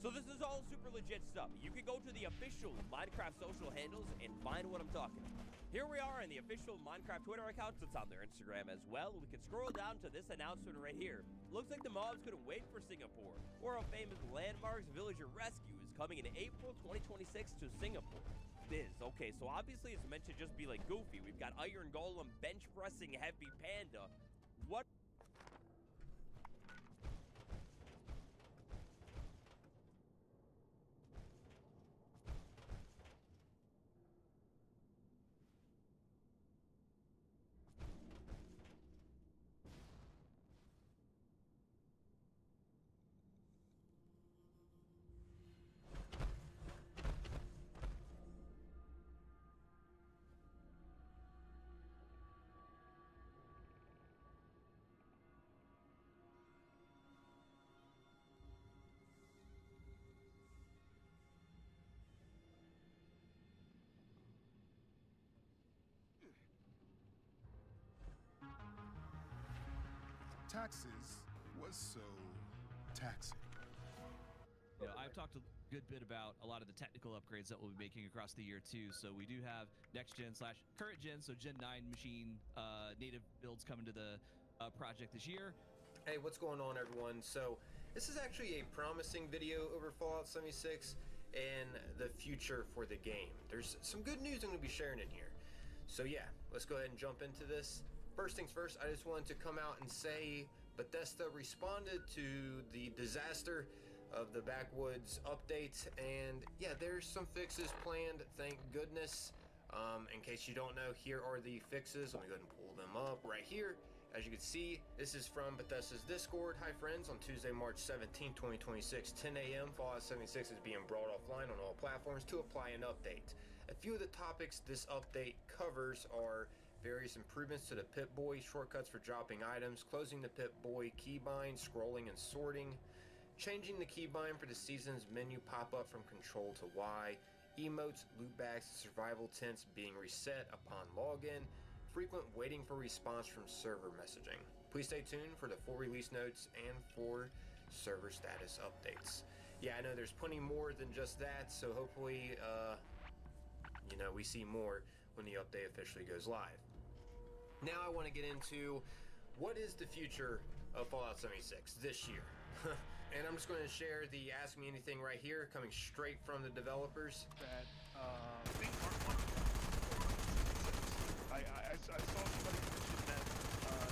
M: So this is all super legit stuff. You can go to the official Minecraft social handles and find what I'm talking about. Here we are in the official Minecraft Twitter accounts. It's on their Instagram as well. We can scroll down to this announcement right here. Looks like the mobs couldn't wait for Singapore. World famous landmarks villager rescue is coming in April 2026 to Singapore. Biz. Okay, so obviously it's meant to just be like Goofy. We've got Iron Golem bench pressing heavy panda. What?
N: Taxes was so taxing.
O: You know, I've talked a good bit about a lot of the technical upgrades that we'll be making across the year too. So we do have next gen / current gen, so Gen 9 machine native builds coming to the project this year.
P: Hey, what's going on, everyone? So this is actually a promising video over Fallout 76 and the future for the game. There's some good news I'm going to be sharing in here. So yeah, let's go ahead and jump into this. First things first, I just wanted to come out and say Bethesda responded to the disaster of the Backwoods update, and yeah, there's some fixes planned, thank goodness. In case you don't know, here are the fixes. Let me go ahead and pull them up right here. As you can see, this is from Bethesda's Discord. Hi friends, on Tuesday, March 17, 2026, 10 a.m., Fallout 76 is being brought offline on all platforms to apply an update. A few of the topics this update covers are various improvements to the Pip-Boy, shortcuts for dropping items, closing the Pip-Boy keybind, scrolling and sorting, changing the keybind for the season's menu pop-up from Control to Y, emotes, loot bags, and survival tents being reset upon login, frequent waiting for response from server messaging. Please stay tuned for the full release notes and for server status updates. Yeah, I know there's plenty more than just that, so hopefully, we see more when the update officially goes live. Now I want to get into what is the future of Fallout 76 this year. And I'm just going to share the Ask Me Anything right here, coming straight from the developers.
Q: That I saw somebody mention that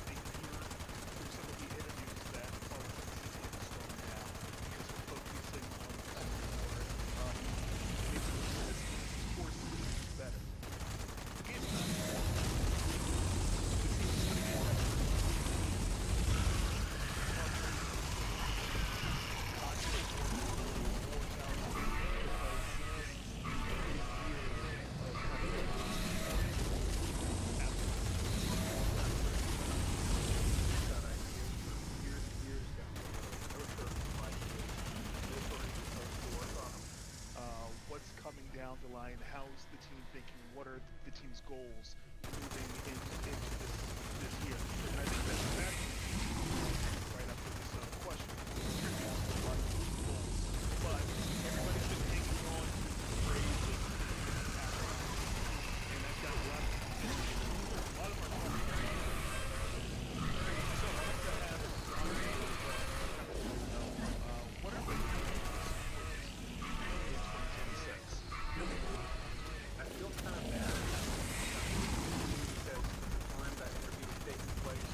Q: they hear through some of the interviews that Fallout 76 is slowing down because we're focusing on more. Force is better. The game's not bad. Down the line, how's the team thinking? What are the team's goals moving into this year? And I think that's exactly right after this question. But everybody's been hanging on to the phrase of and I've got a lot of our so I have to have what are the
P: I feel kind of bad because the time that interview was taking place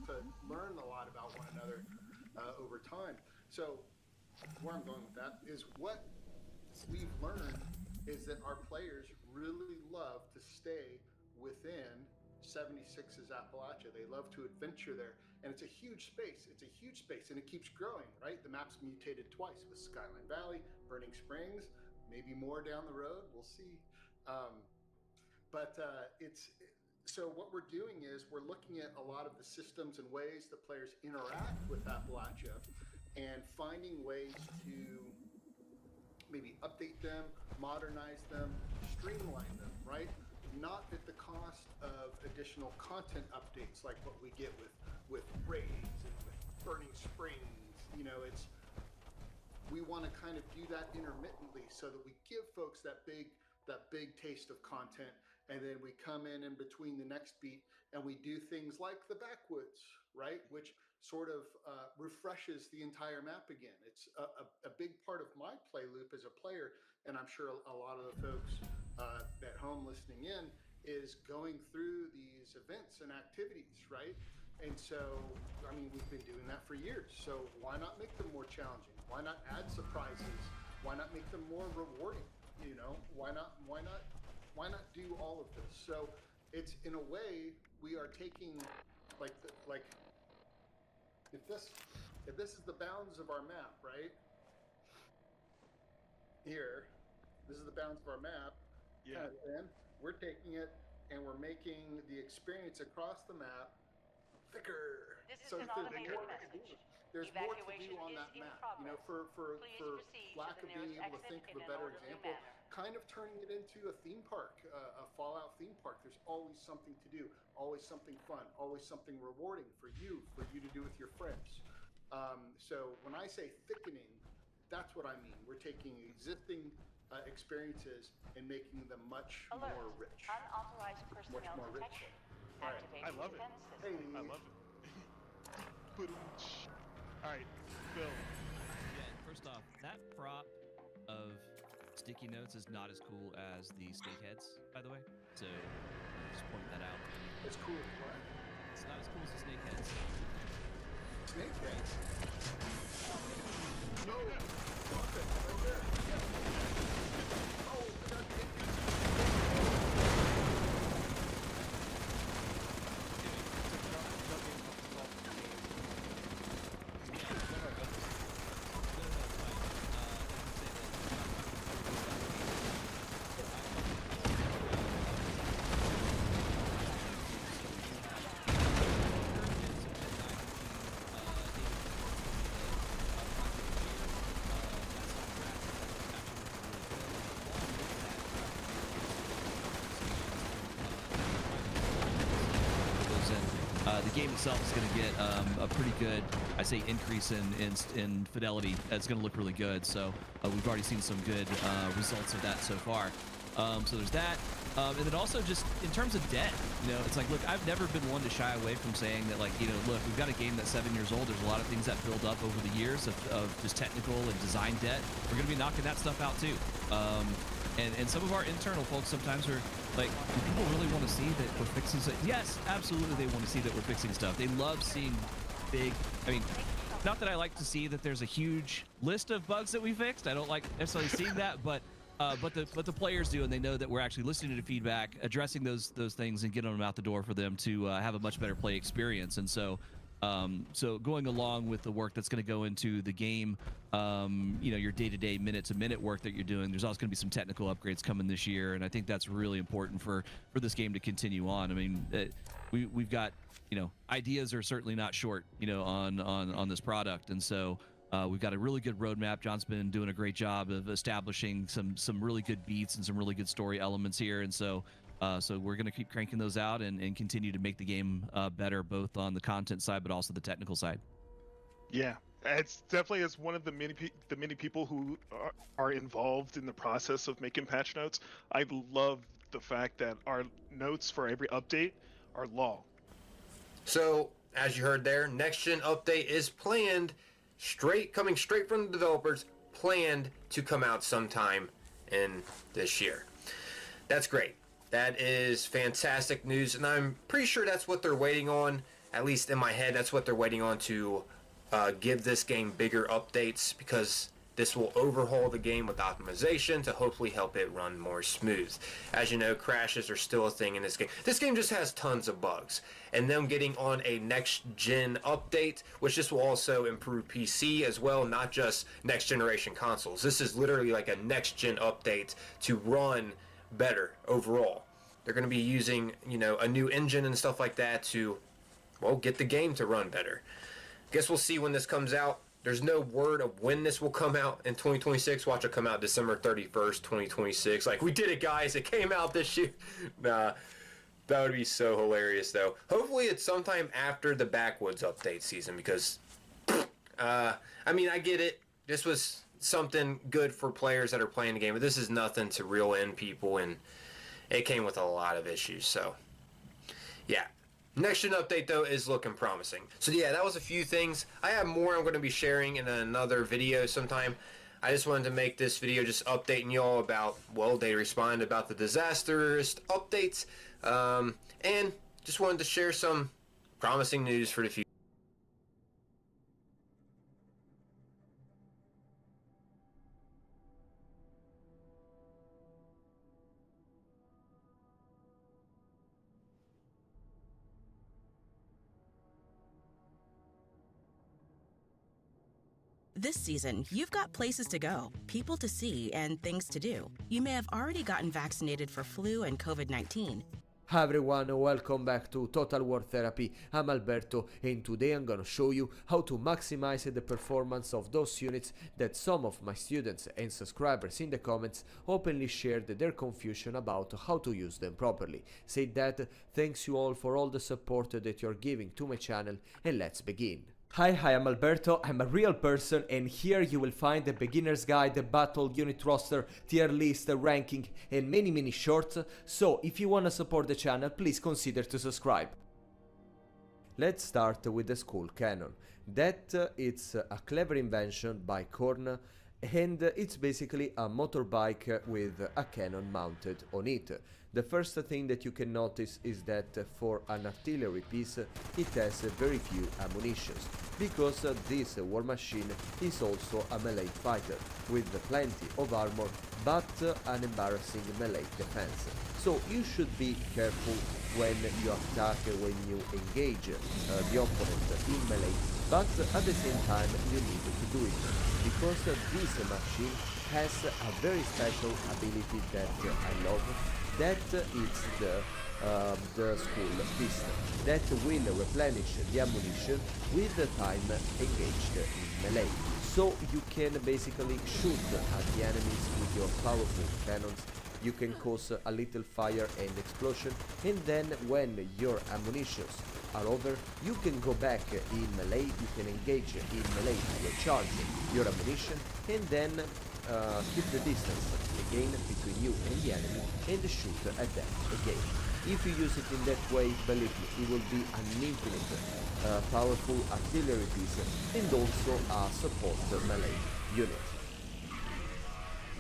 R: to learn a lot about one another over time. So where I'm going with that is what we've learned is that our players really love to stay within 76's Appalachia. They love to adventure there, and it's a huge space. It's a huge space, and it keeps growing, right? The map's mutated twice with Skyline Valley, Burning Springs, maybe more down the road. We'll see. So what we're doing is we're looking at a lot of the systems and ways that players interact with Appalachia and finding ways to maybe update them, modernize them, streamline them, right? Not at the cost of additional content updates like what we get with raids and with Burning Springs. You know, we want to kind of do that intermittently so that we give folks that big taste of content, and then we come in between the next beat and we do things like the Backwoods, right? Which sort of refreshes the entire map again. It's a big part of my play loop as a player, and I'm sure a lot of the folks at home listening in is going through these events and activities, right? And so, I mean, we've been doing that for years. So why not make them more challenging? Why not add surprises? Why not make them more rewarding? You know, why not do all of this? So it's, in a way, we are taking if this is the bounds of our map, right? Here, this is the bounds of our map.
Q: Yeah.
R: And we're taking it and we're making the experience across the map thicker.
S: This is an automated message.
R: There's more to do on that map. You know, for lack of being able to think of a better example, kind of turning it into a theme park, a Fallout theme park. There's always something to do, always something fun, always something rewarding for you to do with your friends. So when I say thickening, that's what I mean. We're taking existing experiences and making them much more rich.
S: Unauthorized personnel
R: much more rich.
S: detection.
R: All right.
S: Activating
Q: I love it.
S: defense system.
R: Hey.
Q: I love it. All right, Bill.
O: Yeah, first off, that prop of sticky notes is not as cool as the snakeheads, by the way. So just pointing that out.
R: It's cool. What?
O: It's not as cool as the snakeheads.
R: Snakeheads? No. Fuck it. Right there. Yeah. Oh, I got it.
O: The game itself is going to get a pretty good, I say, increase in fidelity. It's going to look really good. So we've already seen some good results of that so far. So there's that. And then also just in terms of debt, you know, it's like, look, I've never been one to shy away from saying that, like, you know, look, we've got a game that's 7 years old. There's a lot of things that build up over the years of just technical and design debt. We're going to be knocking that stuff out too. And some of our internal folks sometimes are like, do people really want to see that we're fixing stuff? Yes, absolutely they want to see that we're fixing stuff. They love seeing big, I mean, not that I like to see that there's a huge list of bugs that we fixed. I don't like necessarily seeing that, but the players do, and they know that we're actually listening to feedback, addressing those things, and getting them out the door for them to have a much better play experience. And so going along with the work that's going to go into the game, you know, your day-to-day, minute-to-minute work that you're doing, there's also going to be some technical upgrades coming this year, and I think that's really important for this game to continue on. I mean, we've got, you know, ideas are certainly not short, you know, on this product, and so we've got a really good roadmap. John's been doing a great job of establishing some really good beats and some really good story elements here, and so we're going to keep cranking those out and continue to make the game better, both on the content side but also the technical side.
Q: Yeah, it's definitely as one of the many people who are involved in the process of making patch notes. I love the fact that our notes for every update are long.
P: So, as you heard there, next gen update is planned, coming straight from the developers, planned to come out sometime in this year. That's great. That is fantastic news, and I'm pretty sure that's what they're waiting on. at least in my head, that's what they're waiting on to give this game bigger updates, because this will overhaul the game with optimization to hopefully help it run more smooth. As you know, crashes are still a thing in this game. This game just has tons of bugs. And them getting on a next-gen update, which this will also improve PC as well, not just next-generation consoles. This is literally like a next-gen update to run better overall. They're going to be using, you know, a new engine and stuff like that to, well, get the game to run better. Guess we'll see when this comes out. There's no word of when this will come out in 2026. Watch it come out December 31st, 2026. Like, we did it, guys. It came out this year. Nah, that would be so hilarious, though. Hopefully it's sometime after the Backwoods update season, because, I mean, I get it. This was something good for players that are playing the game, but this is nothing to reel in people, and it came with a lot of issues, so, yeah. Next gen update, though, is looking promising. So yeah, that was a few things. I have more I'm going to be sharing in another video sometime. I just wanted to make this video just updating y'all about, well, they responded about the disastrous updates, and just wanted to share some promising news for the future.
T: This season, you've got places to go, people to see, and things to do. You may have already gotten vaccinated for flu and COVID-19.
U: Hi everyone, welcome back to Total War Therapy. I'm Alberto, and today I'm gonna show you how to maximize the performance of those units that some of my students and subscribers in the comments openly shared their confusion about how to use them properly. Said that, thanks you all for all the support that you're giving to my channel, and let's begin. Hi, I'm Alberto, I'm a real person, and here you will find the beginner's guide, the battle unit roster, tier list, ranking, and many shorts, so if you wanna support the channel, please consider to subscribe. Let's start with the Skull Cannon. That it's a clever invention by Korn, and it's basically a motorbike with a cannon mounted on it. The first thing that you can notice is that for an artillery piece it has very few ammunitions, because this war machine is also a melee fighter with plenty of armor but an embarrassing melee defense. So you should be careful when you attack, when you engage the opponent in melee, but at the same time you need to do it, because this machine has a very special ability that I love, that is the Skull Pistol, that will replenish the ammunition with the time engaged in melee. So you can basically shoot at the enemies with your powerful cannons, you can cause a little fire and explosion, and then when your ammunitions are over, you can go back in melee, you can engage in melee to recharge your ammunition, and then keep the distance again between you and the enemy and shoot at them again. If you use it in that way, believe me, it will be an infinite powerful artillery piece and also a support melee unit.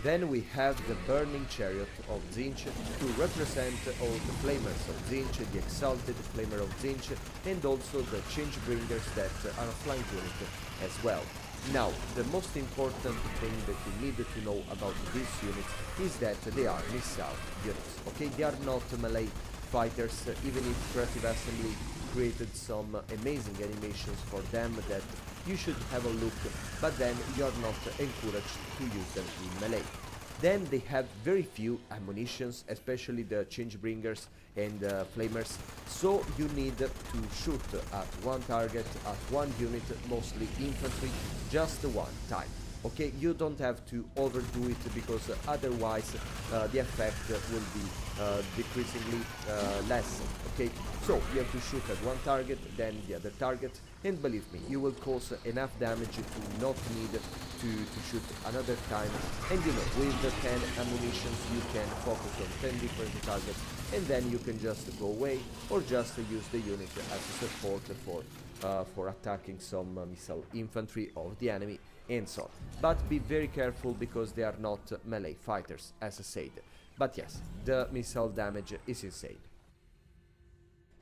U: Then we have the Burning Chariot of Tzeentch to represent all the Flamers of Tzeentch, the Exalted Flamer of Tzeentch, and also the Changebringers that are a flank unit as well. Now, the most important thing that you need to know about these units is that they are missile units, okay? They are not melee fighters, even if Creative Assembly created some amazing animations for them that you should have a look, but then you're not encouraged to use them in melee. Then they have very few ammunitions, especially the Changebringers and Flamers, so you need to shoot at one target, at one unit, mostly infantry, just one time. Okay, you don't have to overdo it, because otherwise the effect will be decreasingly less. Okay, so you have to shoot at one target, then the other target, and believe me, you will cause enough damage to not need to shoot another time. And you know, with the 10 ammunitions you can focus on 10 different targets, and then you can just go away or just use the unit as support for attacking some missile infantry of the enemy and so on. But be very careful, because they are not melee fighters, as I said. But yes, the missile damage is insane.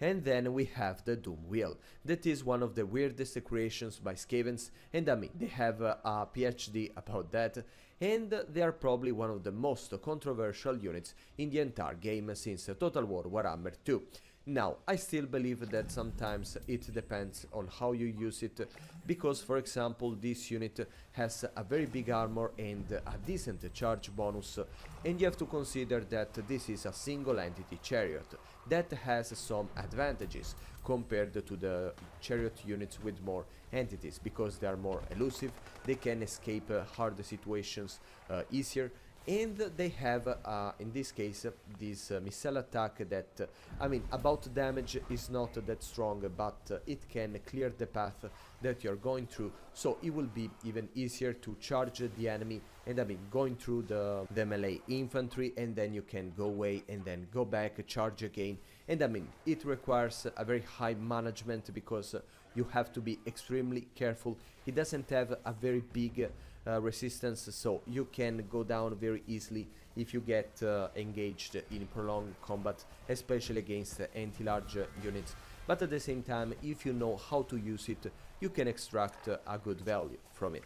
U: And then we have the Doom Wheel. That is one of the weirdest creations by Skavens, and I mean, they have a PhD about that, and they are probably one of the most controversial units in the entire game since Total War Warhammer 2. Now, I still believe that sometimes it depends on how you use it, because for example this unit has a very big armor and a decent charge bonus, and you have to consider that this is a single entity chariot that has some advantages compared to the chariot units with more entities, because they are more elusive, they can escape hard situations easier, and they have, in this case, this missile attack that, I mean, about damage is not that strong, but it can clear the path that you're going through, so it will be even easier to charge the enemy, and I mean, going through the melee infantry, and then you can go away, and then go back, charge again, and I mean, it requires a very high management, because you have to be extremely careful. It doesn't have a very big resistance, so you can go down very easily if you get engaged in prolonged combat, especially against anti-large units, but at the same time, if you know how to use it, you can extract a good value from it.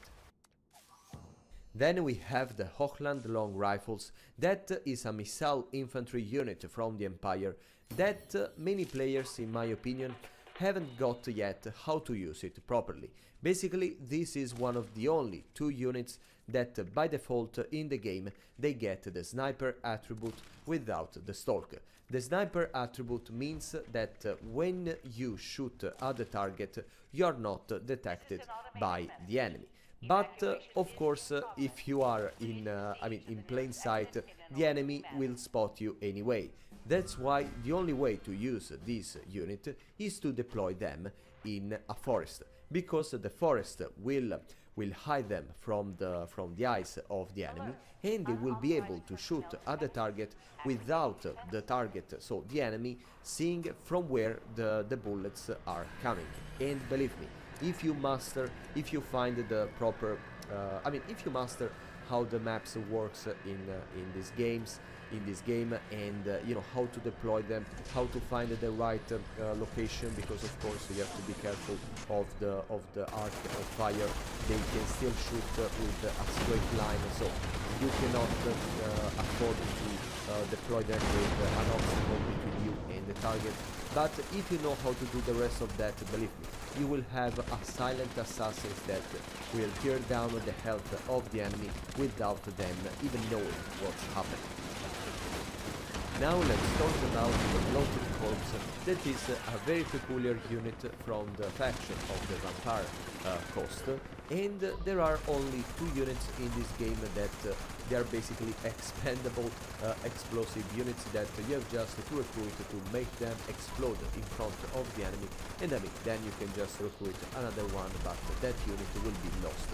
U: Then we have the Hochland Long Rifles. That is a missile infantry unit from the Empire that many players, in my opinion, haven't got yet how to use it properly. Basically, this is one of the only two units that by default in the game they get the sniper attribute without the stalk. The sniper attribute means that when you shoot at the target, you are not detected by the enemy. But of course, if you are in plain sight, the enemy will spot you anyway. That's why the only way to use this unit is to deploy them in a forest, because the forest will hide them from the eyes of the enemy, and they will be able to shoot at the target without the target, so the enemy, seeing from where the bullets are coming. And believe me, if you find the proper, if you master how the maps works in these games, in this game, and you know how to deploy them, how to find the right location, because of course you have to be careful of the arc of fire. They can still shoot with a straight line, so you cannot afford to deploy them with an obstacle between you and the target. But if you know how to do the rest of that, believe me, you will have a silent assassins that will tear down the health of the enemy without them even knowing what's happening. Now let's talk about the Bloated Corpse. That is a very peculiar unit from the faction of the Vampire Coast, and there are only two units in this game that they are basically expendable explosive units that you have just to recruit to make them explode in front of the enemy, and I mean, then you can just recruit another one, but that unit will be lost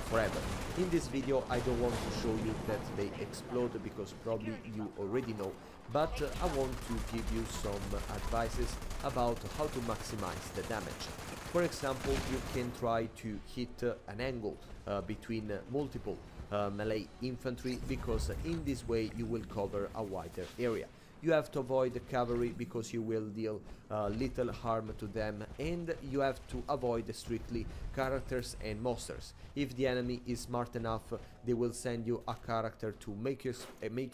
U: forever. In this video I don't want to show you that they explode, because probably you already know, but I want to give you some advices about how to maximize the damage. For example, you can try to hit an angle between multiple melee infantry, because in this way you will cover a wider area. You have to avoid the cavalry, because you will deal little harm to them, and you have to avoid strictly characters and monsters. If the enemy is smart enough, they will send you a character to make you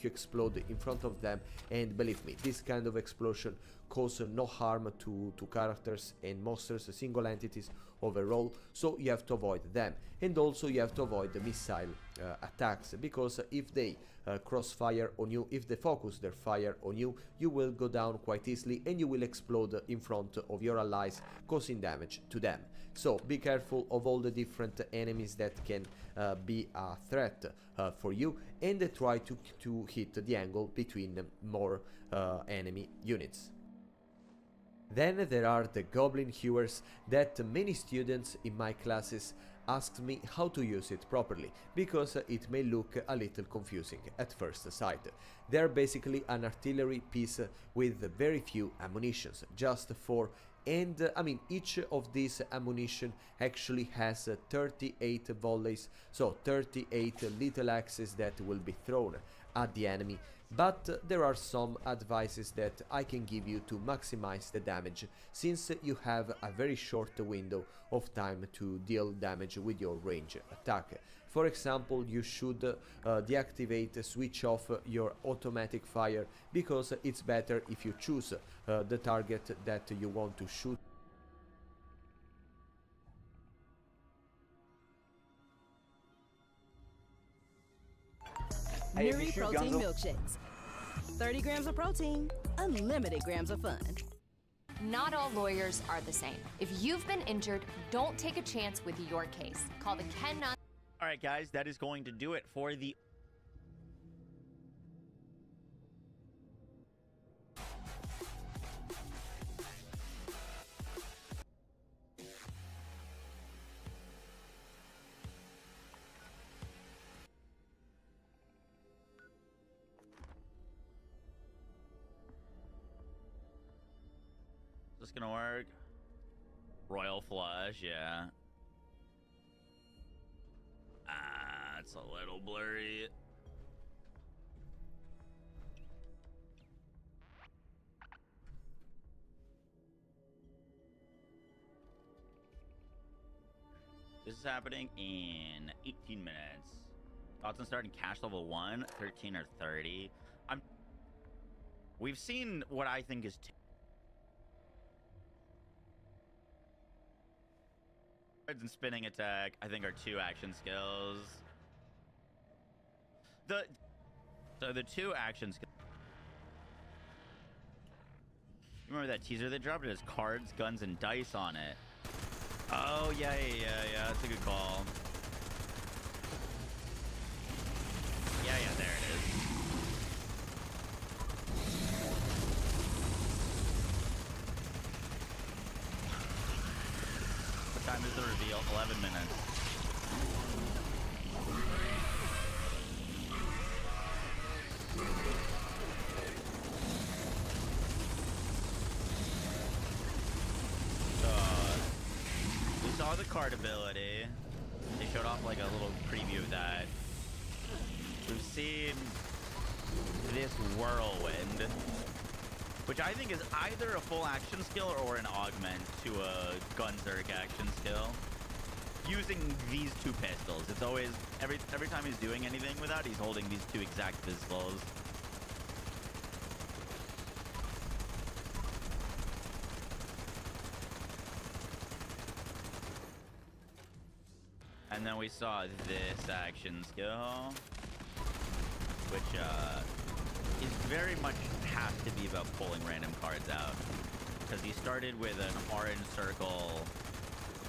U: explode in front of them, and believe me, this kind of explosion causes no harm to characters and monsters, single entities overall, so you have to avoid them. And also you have to avoid the missile attacks, because if they crossfire on you, if they focus their fire on you, you will go down quite easily and you will explode in front of your allies, causing damage to them. So be careful of all the different enemies that can be a threat for you, and try to hit the angle between more enemy units. Then there are the Goblin Hewers that many students in my classes asked me how to use it properly, because it may look a little confusing at first sight. They are basically an artillery piece with very few ammunitions, just 4, and I mean, each of these ammunition actually has 38 volleys, so 38 little axes that will be thrown at the enemy. But there are some advices that I can give you to maximize the damage, since you have a very short window of time to deal damage with your range attack. For example, you should deactivate, switch off your automatic fire, because it's better if you choose the target that you want to shoot.
E: Nuri protein milkshakes. 30 grams of protein, unlimited grams of fun.
V: Not all lawyers are the same. If you've been injured, don't take a chance with your case. Call the Ken 9.
W: All right, guys, that is going to do it for the... Is this gonna work? Royal Flush, yeah. It's a little blurry. This is happening in 18 minutes. Thoughts on starting cash level 1, 13 or 30? We've seen what I think is and spinning attack, I think, are 2 action skills. So the 2 action skills. Remember that teaser they dropped? It has cards, guns, and dice on it. Oh yeah, that's a good call. Yeah, there it is. What time is the reveal? 11 minutes. We saw the card ability. They showed off like a little preview of that. We've seen this whirlwind, which I think is either a full action skill or an augment to a Gunzerk action skill. Using these 2 pistols. It's always, every time he's doing anything with that, he's holding these 2 exact pistols. And then we saw this action skill, which is very much has to be about pulling random cards out. Because he started with an orange circle,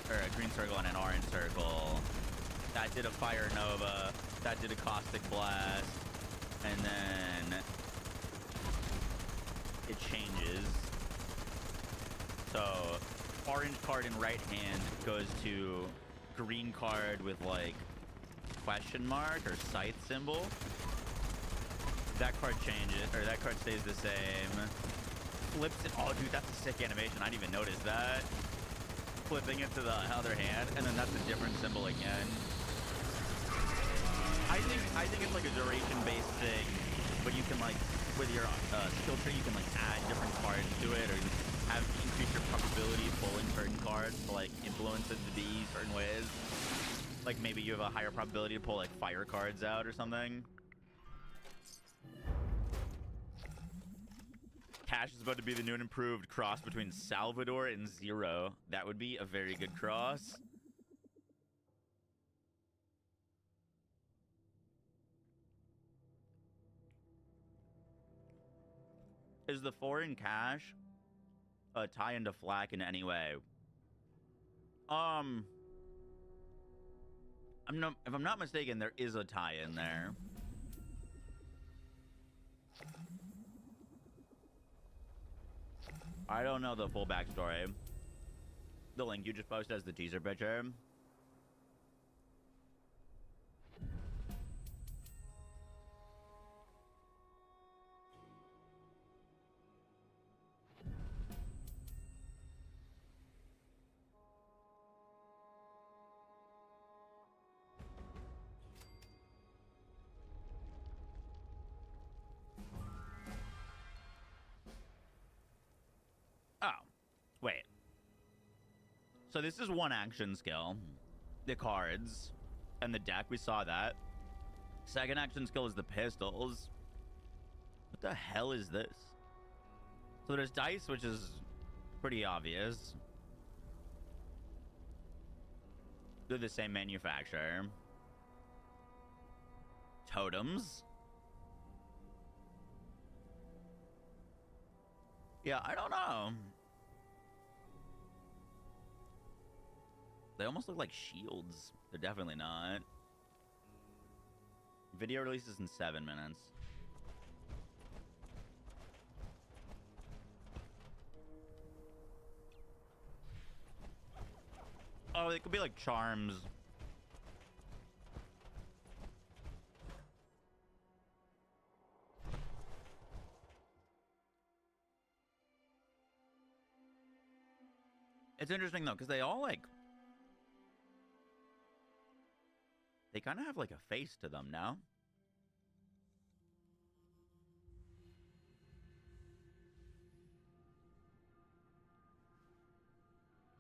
W: or a green circle and an orange circle. That did a Fire Nova, that did a Caustic Blast, and then it changes. So, orange card in right hand goes to green card with like question mark or scythe symbol. That card changes, or that card stays the same. Flips it. Oh, dude, that's a sick animation. I didn't even notice that. Flipping it to the other hand, and then that's a different symbol again. I think it's like a duration-based thing, but you can like with your skill tree, you can like add different cards to it, or have increase your probability of pulling certain cards to like influence it to be certain ways. Like maybe you have a higher probability to pull like fire cards out or something. Cash is about to be the new and improved cross between Salvador and Zero. That would be a very good cross. Is the foreign cash a tie into Flak in any way? If I'm not mistaken, there is a tie in there. I don't know the full backstory. The link you just posted as the teaser picture. So this is one action skill. The cards and the deck, we saw that. Second action skill is the pistols. What the hell is this? So there's dice, which is pretty obvious. They're the same manufacturer. Totems. Yeah, I don't know. They almost look like shields. They're definitely not. Video releases in 7 minutes. Oh, they could be like charms. It's interesting though, because they all like... They kind of have like a face to them now.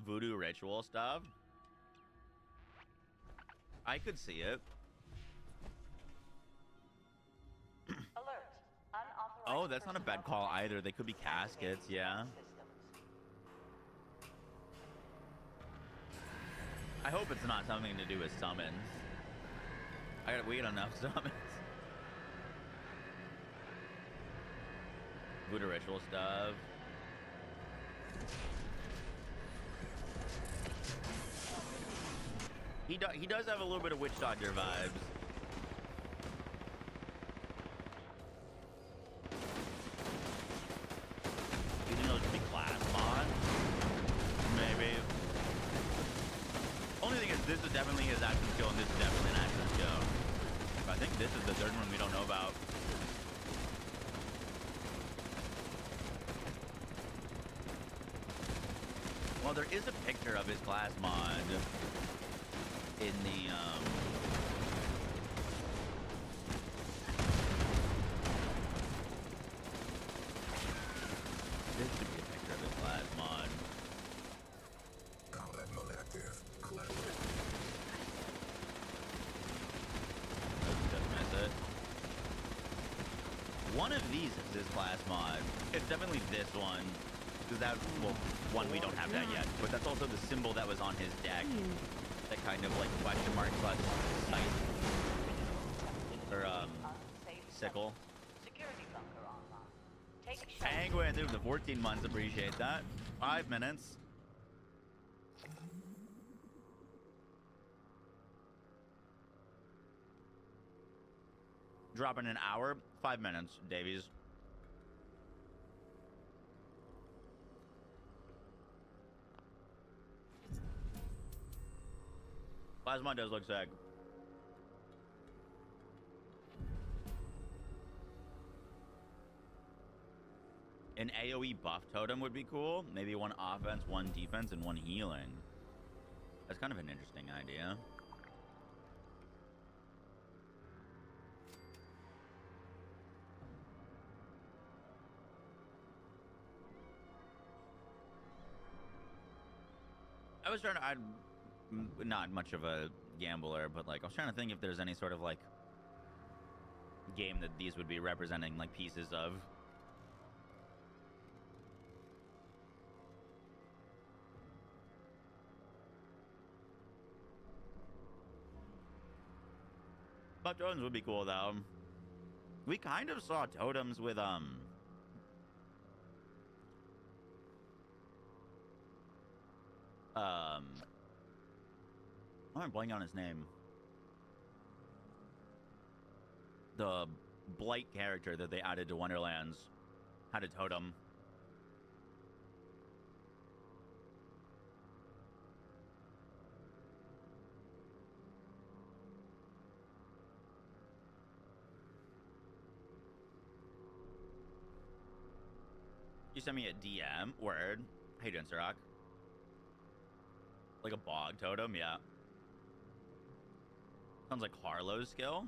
W: Voodoo ritual stuff. I could see it. Oh, that's not a bad call either. They could be caskets, yeah. I hope it's not something to do with summons. We got enough summons. Voodoo ritual stuff. He does have a little bit of Witch Doctor vibes. You think those should be class mod? Maybe. Only thing is, this is definitely his action skill, and this is definitely an action skill. But I think this is the third one we don't know about. Well, there is a picture of his class mod in the this should be a picture of his class mod.
N: Combat mode active. Collaborate.
W: Just miss it. One of these is his class mod. It's definitely this one. Because that, well, one we don't have that yet. But that's also the symbol that was on his deck. That kind of like question mark plus sight. Or sickle. Penguin, dude, the 14 months, appreciate that. 5 minutes. Dropping an hour, 5 minutes, Davies. Plasma does look sick. An AoE buff totem would be cool. Maybe one offense, one defense, and one healing. That's kind of an interesting idea. I was trying to... I'm not much of a gambler, but like I was trying to think if there's any sort of like game that these would be representing like pieces of. But totems would be cool though. We kind of saw totems with I'm blanking on his name. The Blight character that they added to Wonderlands had a totem. You sent me a DM. Word. How you doing, Sirach? Like a bog totem, yeah. Sounds like Harlow's skill.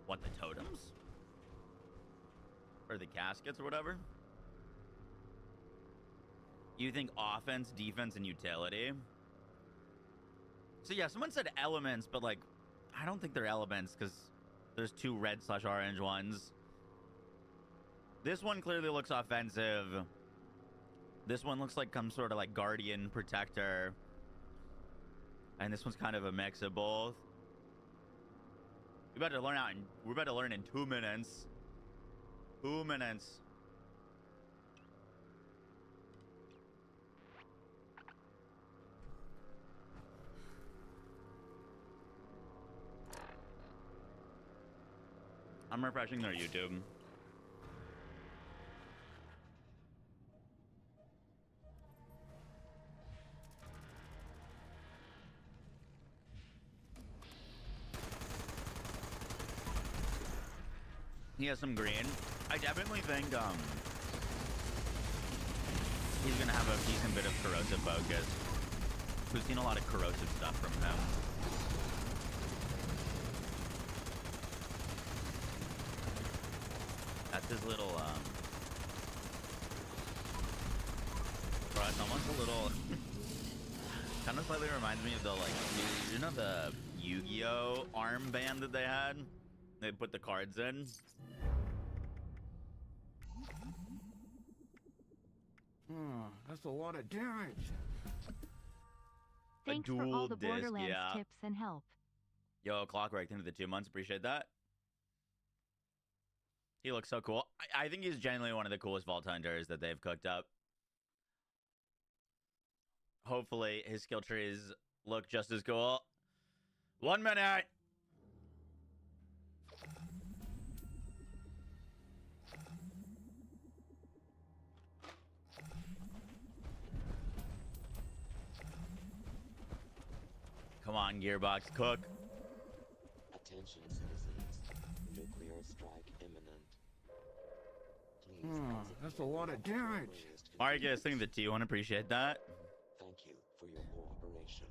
W: What, the totems? Or the caskets or whatever? You think offense, defense, and utility? So yeah, someone said elements, but like, I don't think they're elements because there's 2 red/orange ones. This one clearly looks offensive. This one looks like some sort of like guardian protector. And this one's kind of a mix of both. We're about to learn in 2 minutes. 2 minutes. I'm refreshing their YouTube. He has some green. I definitely think he's gonna have a decent bit of corrosive focus. We've seen a lot of corrosive stuff from him. That's his little bro, it's almost a little kind of slightly reminds me of the like, you know, the Yu-Gi-Oh armband that they had? They put the cards in.
K: That's a lot of damage.
W: Thanks for all the
A: Borderlands tips and help.
W: Yo, Clockwork, into the 2 months. Appreciate that. He looks so cool. I think he's genuinely one of the coolest Vault Hunters that they've cooked up. Hopefully, his skill trees look just as cool. 1 minute. Come on, Gearbox, cook.
C: Attention, citizens. Nuclear strike imminent. Please
K: That's a lot of damage.
W: All right, guys, think of the T1. Appreciate that.
C: Thank you for your cooperation.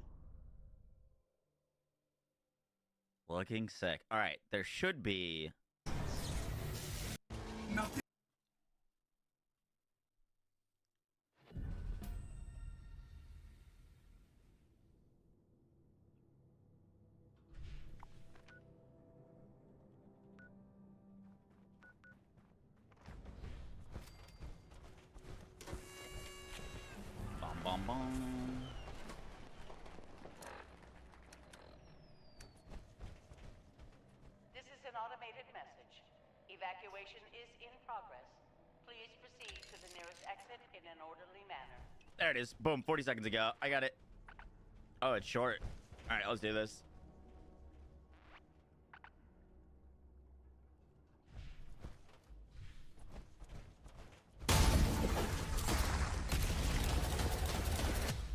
W: Looking sick. All right, there should be
N: Nothing.
W: bum bum.
S: This is an automated message. Evacuation is in progress. Please proceed to the nearest exit in an orderly manner.
W: There it is. Boom, 40 seconds ago. I got it. Oh, it's short. All right, let's do this.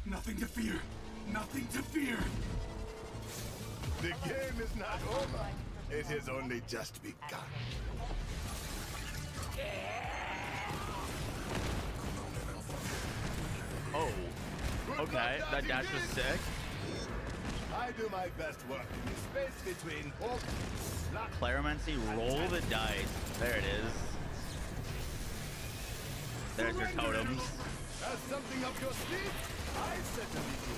N: Nothing to fear. Nothing to fear. The game is not over. It has only just begun.
W: Oh. Okay, that dash was sick.
N: I do my best work in the space between hope, luck.
W: Clarimancy, roll the dice. There it is. There's your totems.
N: Has something up your sleeve? I certainly do.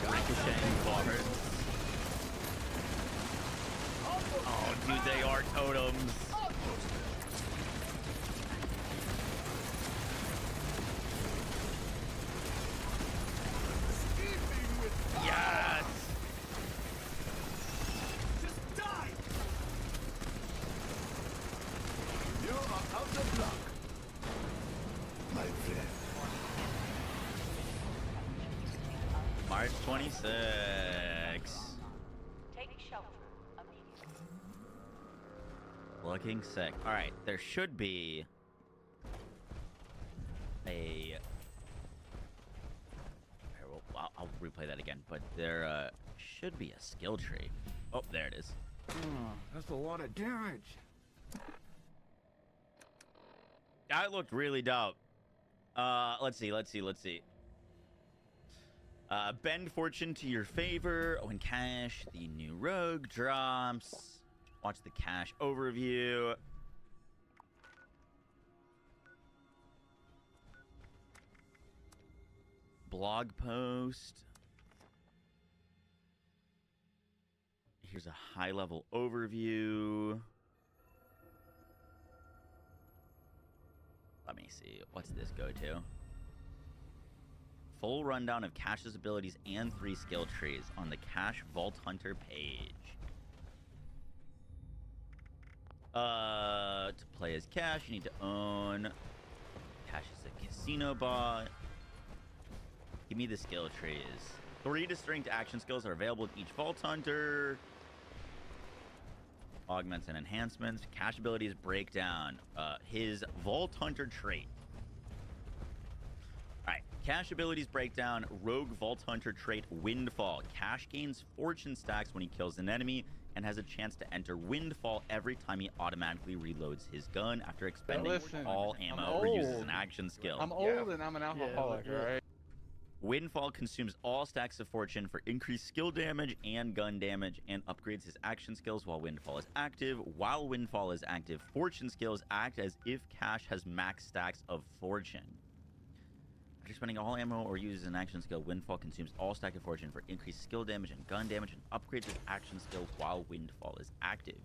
W: Ricocheting forward. Oh, dude, they are totems. Yes!
N: Just die! You are out of luck, my friend.
W: March 26.
S: Take shelter immediately.
W: Looking sick. All right, there should be a. I'll replay that again, but there should be a skill tree. Oh, there it is.
K: That's a lot of damage.
W: That looked really dope. Let's see. Bend fortune to your favor when cash the new rogue drops. Watch the cash overview. Blog post. Here's a high-level overview. Let me see. What's this go to? Full rundown of Cash's abilities and 3 skill trees on the Cash Vault Hunter page. To play as Cash, you need to own. Cash is a casino bot. Give me the skill trees. 3 distinct action skills are available to each Vault Hunter. Augments and enhancements. Cash abilities breakdown. His Vault Hunter trait. Alright. Cash abilities breakdown. Rogue Vault Hunter trait Windfall. Cash gains fortune stacks when he kills an enemy and has a chance to enter Windfall every time he automatically reloads his gun after expending all ammo or uses an action skill.
A: I'm old and I'm an alcoholic, alright?
W: Windfall consumes all stacks of fortune for increased skill damage and gun damage and upgrades his action skills while Windfall is active. While Windfall is active, fortune skills act as if Cash has max stacks of fortune. After spending all ammo or uses an action skill, Windfall consumes all stack of fortune for increased skill damage and gun damage and upgrades his action skill while Windfall is active.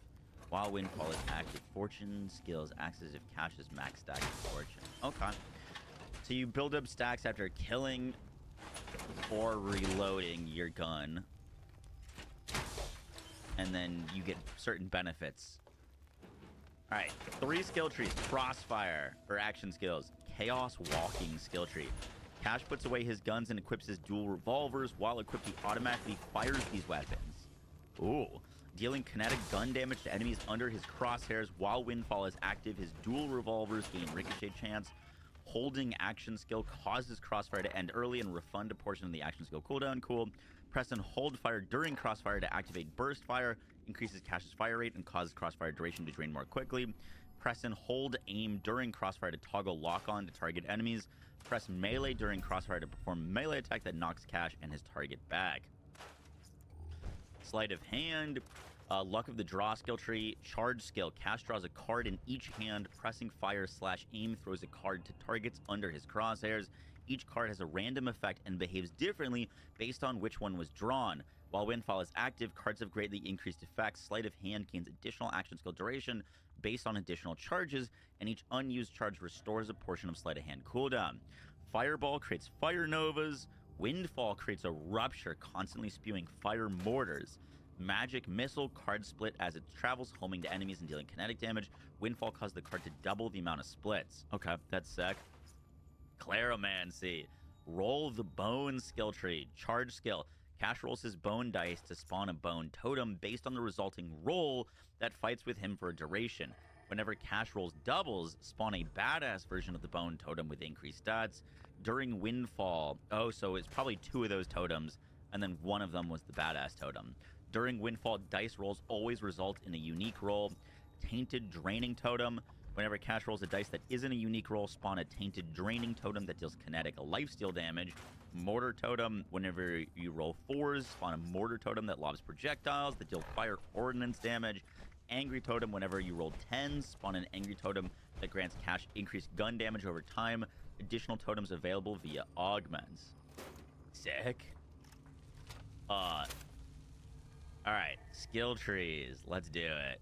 W: While Windfall is active, fortune skills acts as if Cash has max stacks of fortune. Okay. So you build up stacks after killing or reloading your gun, and then you get certain benefits. All right, 3 skill trees. Crossfire for action skills. Chaos Walking skill tree. Cash puts away his guns and equips his dual revolvers. While equipped, he automatically fires these weapons. Ooh. Dealing kinetic gun damage to enemies under his crosshairs. While Windfall is active, his dual revolvers gain ricochet chance. Holding action skill causes crossfire to end early and refund a portion of the action skill cooldown. Cool. Press and hold fire during crossfire to activate burst fire. Increases Cash's fire rate and causes crossfire duration to drain more quickly. Press and hold aim during crossfire to toggle lock on to target enemies. Press melee during crossfire to perform melee attack that knocks Cash and his target back. Sleight of hand. Luck of the Draw skill tree. Charge skill. Cash draws a card in each hand. Pressing fire / aim throws a card to targets under his crosshairs. Each card has a random effect and behaves differently based on which one was drawn. While Windfall is active, cards have greatly increased effects. Sleight of hand gains additional action skill duration based on additional charges, and each unused charge restores a portion of Sleight of Hand cooldown. Fireball creates fire novas. Windfall creates a rupture, constantly spewing fire mortars. Magic Missile, card split as it travels, homing to enemies and dealing kinetic damage. Windfall causes the card to double the amount of splits. Okay, that's sick. Claromancy. Roll the Bone skill tree. Charge skill. Cash rolls his bone dice to spawn a bone totem based on the resulting roll that fights with him for a duration. Whenever Cash rolls doubles, spawn a badass version of the bone totem with increased stats. During Windfall, so it's probably 2 of those totems, and then one of them was the badass totem. During Windfall, dice rolls always result in a unique roll. Tainted Draining Totem. Whenever Cash rolls a dice that isn't a unique roll, spawn a Tainted Draining Totem that deals kinetic lifesteal damage. Mortar Totem. Whenever you roll 4s, spawn a Mortar Totem that lobs projectiles that deal fire ordnance damage. Angry Totem. Whenever you roll 10s, spawn an Angry Totem that grants Cash increased gun damage over time. Additional totems available via augments. Sick. Alright, skill trees. Let's do it.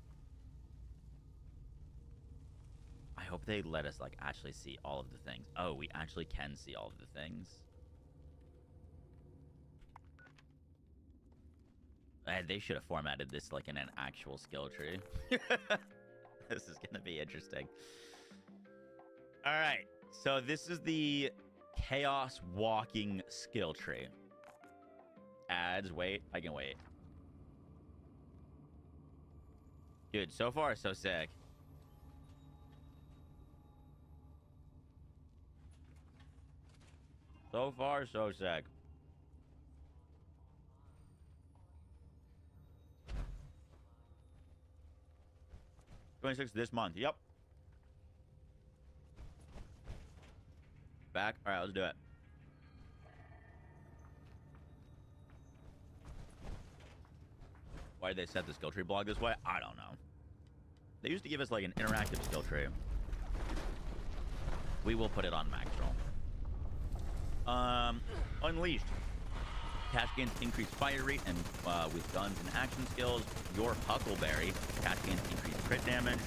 W: I hope they let us, like, actually see all of the things. Oh, we actually can see all of the things. They should have formatted this, like, in an actual skill tree. This is gonna be interesting. Alright, so this is the Chaos Walking skill tree. Ads, wait, I can wait. Dude, so far, so sick. So far, so sick. $26 this month. Yep. Back. All right, let's do it. Why did they set the skill tree blog this way? I don't know. They used to give us like an interactive skill tree. We will put it on max roll. Unleashed. Cash gains increased fire rate and with guns and action skills. Your Huckleberry. Cash gains increased crit damage.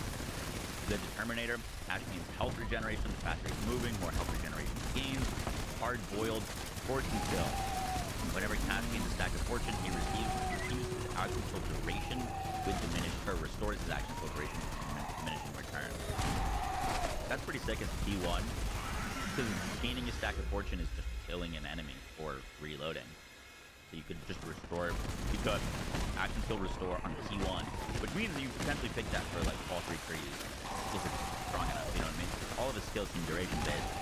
W: The Determinator. Cash gains health regeneration. The faster he's moving, more health regeneration gains. Hard-boiled fortune skill. Whenever Cash gains a stack of fortune, he receives his action skill duration with diminished, or restores his action skill duration with diminishing return. That's pretty sick as T1. Because gaining a stack of fortune is just killing an enemy or reloading. So you could just restore, you could action skill restore on T1, which means you potentially pick that for like all 3 trees if it's strong enough, you know what I mean? All of his skills seem duration based.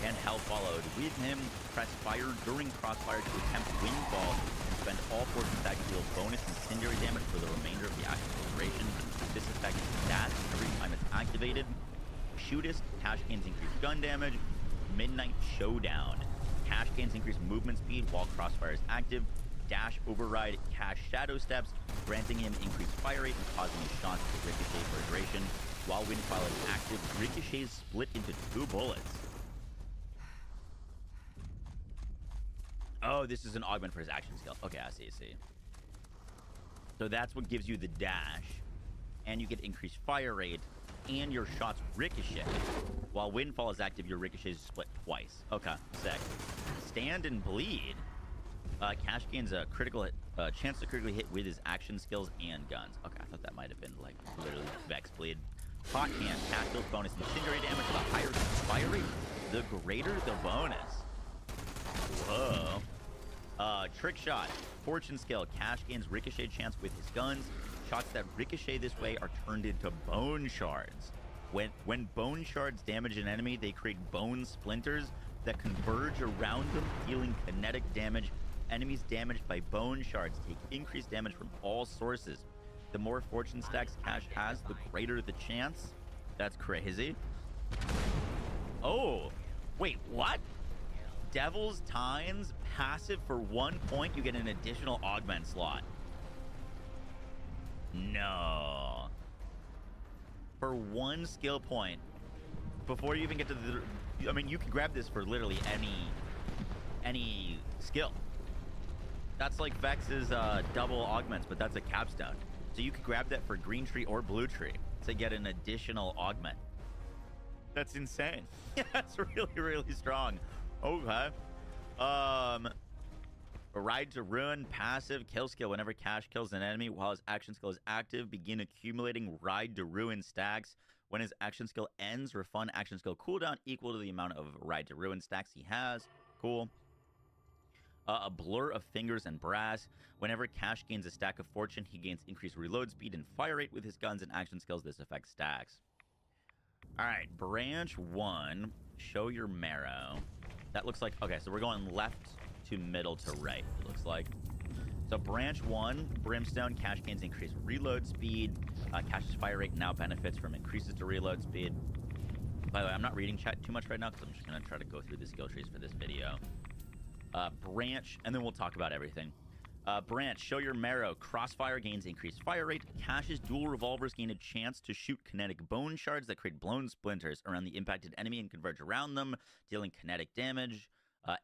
W: And Hell followed. With him, press fire during crossfire to attempt windfall and spend all fortune stack deal bonus incendiary damage for the remainder of the action skill duration. This effect is stats every time it's activated. Shootist, Cash gains increased gun damage. Midnight Showdown. Cash gains increased movement speed while crossfire is active. Dash override Cash shadow steps, granting him increased fire rate and causing his shots to ricochet for a duration. While windfall is active, ricochets split into 2 bullets. Oh, this is an augment for his action skill. Okay, I see. So that's what gives you the dash. And you get increased fire rate. And your shots ricochet. While windfall is active, your ricochets split twice. Okay, sick. Stand and bleed. Cash gains a critical hit, chance to critically hit with his action skills and guns. Okay, I thought that might have been like literally Vex bleed. Hot hand. Cash deals bonus incendiary damage. The higher the fire rate, the greater the bonus. Whoa. Trick shot. Fortune skill. Cash gains ricochet chance with his guns. Shots that ricochet this way are turned into bone shards. When bone shards damage an enemy, they create bone splinters that converge around them, dealing kinetic damage. Enemies damaged by bone shards take increased damage from all sources. The more fortune stacks Cash has, the greater the chance. That's crazy. Oh, wait, what? Devil's Tines, passive for 1 point, you get an additional augment slot. No. For 1 skill point, before you even get to the... I mean, you can grab this for literally any skill. That's like Vex's double augments, but that's a capstone. So you could grab that for green tree or blue tree to get an additional augment. That's insane. Yeah, that's really, really strong. Okay. A Ride to Ruin, passive, kill skill. Whenever Cash kills an enemy while his action skill is active, begin accumulating Ride to Ruin stacks. When his action skill ends, refund action skill cooldown equal to the amount of Ride to Ruin stacks he has. Cool. A Blur of Fingers and Brass. Whenever Cash gains a stack of fortune, he gains increased reload speed and fire rate with his guns and action skills. This affects stacks. Alright, branch 1. Show your marrow. That looks like... Okay, so we're going left to middle to right, it looks like. So branch 1, Brimstone. Cash gains increased reload speed. Cash's fire rate now benefits from increases to reload speed. By the way, I'm not reading chat too much right now because I'm just going to try to go through the skill trees for this video. Branch, and then we'll talk about everything. Branch, show your marrow. Crossfire gains increased fire rate. Cash's dual revolvers gain a chance to shoot kinetic bone shards that create blown splinters around the impacted enemy and converge around them, dealing kinetic damage.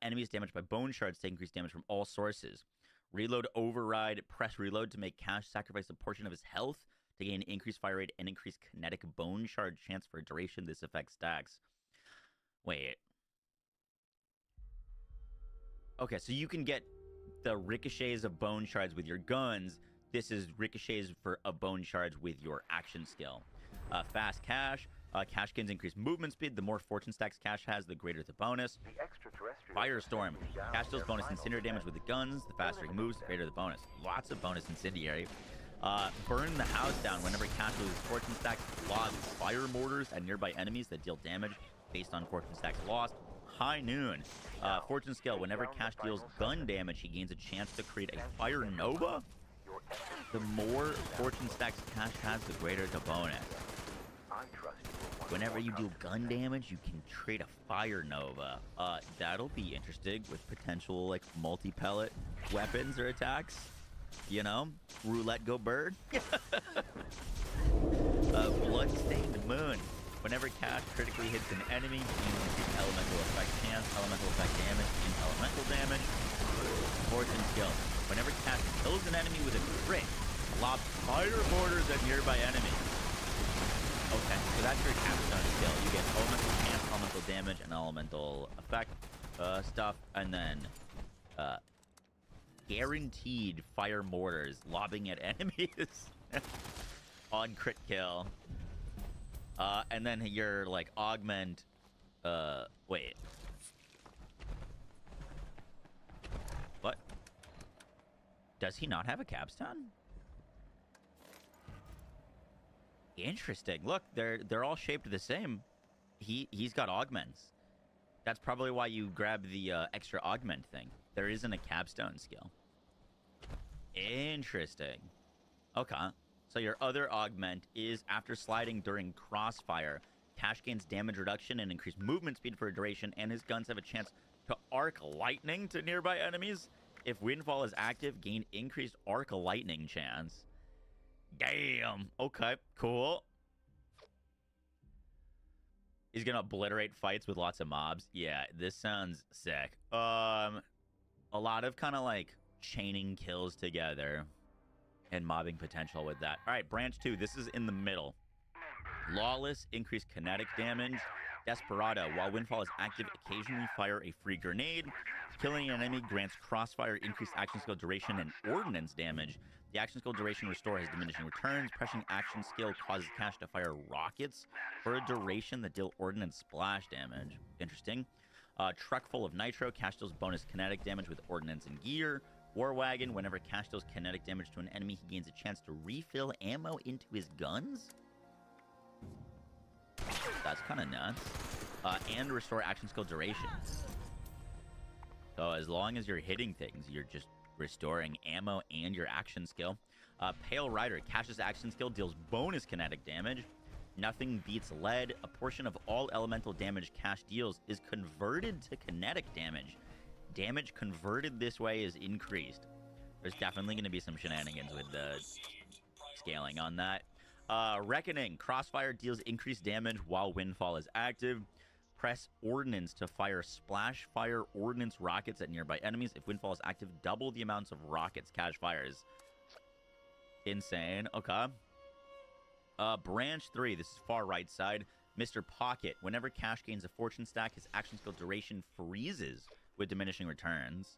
W: Enemies damaged by bone shards take increased damage from all sources. Reload override. Press reload to make Cash sacrifice a portion of his health to gain increased fire rate and increased kinetic bone shard chance for a duration. This affects stacks. Wait. Okay, so you can get the ricochets of bone shards with your guns. This is ricochets of bone shards with your action skill. Fast Cash. Cash gains increased movement speed. The more fortune stacks Cash has, the greater the bonus. Firestorm. Cash deals bonus incendiary damage with the guns. The faster he moves, the greater the bonus. Lots of bonus incendiary. Burn the house down. Whenever Cash loses fortune stacks, logs fire mortars at nearby enemies that deal damage based on fortune stacks lost. High Noon. Fortune skill. Whenever Cash deals gun damage, he gains a chance to create a fire nova. The more fortune stacks Cash has, the greater the bonus. Whenever you do gun damage, you can create a fire nova. That'll be interesting with potential like multi-pellet weapons or attacks. You know? Roulette go bird. Bloodstained moon. Whenever Cash critically hits an enemy, you increase elemental effect chance, elemental effect damage, and elemental damage. Fortune skill. Whenever Cash kills an enemy with a crit, lob fire mortars at nearby enemies. Okay, so that's your capstone skill. You get elemental chance, elemental damage, and elemental effect stuff, and then guaranteed fire mortars lobbing at enemies on crit kill. And then your like augment. Wait. What? Does he not have a capstone? Interesting. Look, they're all shaped the same. He's got augments. That's probably why you grab the extra augment thing. There isn't a capstone skill. Interesting. Okay. So your other augment is after sliding during crossfire, Cash gains damage reduction and increased movement speed for a duration, and his guns have a chance to arc lightning to nearby enemies. If Windfall is active, gain increased arc lightning chance. Damn. Okay, cool. He's gonna obliterate fights with lots of mobs. Yeah, this sounds sick. A lot of kind of like chaining kills together and mobbing potential with that. All right, branch 2. This is in the middle. Lawless, increased kinetic damage. Desperado, while Windfall is active, occasionally fire a free grenade. Killing an enemy grants crossfire, increased action skill duration, and ordnance damage. The action skill duration restore has diminishing returns. Pressing action skill causes Cash to fire rockets for a duration that deal ordnance splash damage. Interesting. Truck full of nitro. Cash deals bonus kinetic damage with ordnance and gear. War Wagon, whenever Cash deals kinetic damage to an enemy, he gains a chance to refill ammo into his guns. That's kind of nuts. And restore action skill duration. So as long as you're hitting things, you're just restoring ammo and your action skill. Pale Rider, Cash's action skill deals bonus kinetic damage. Nothing beats lead. A portion of all elemental damage Cash deals is converted to kinetic damage. Damage converted this way is increased. There's definitely going to be some shenanigans with the scaling on that. Reckoning. Crossfire deals increased damage while Windfall is active. Press Ordnance to fire splash fire ordnance rockets at nearby enemies. If Windfall is active, double the amounts of rockets Cash fires. Insane. Okay. Branch 3. This is far right side. Mr. Pocket. Whenever Cash gains a fortune stack, his action skill duration freezes with diminishing returns.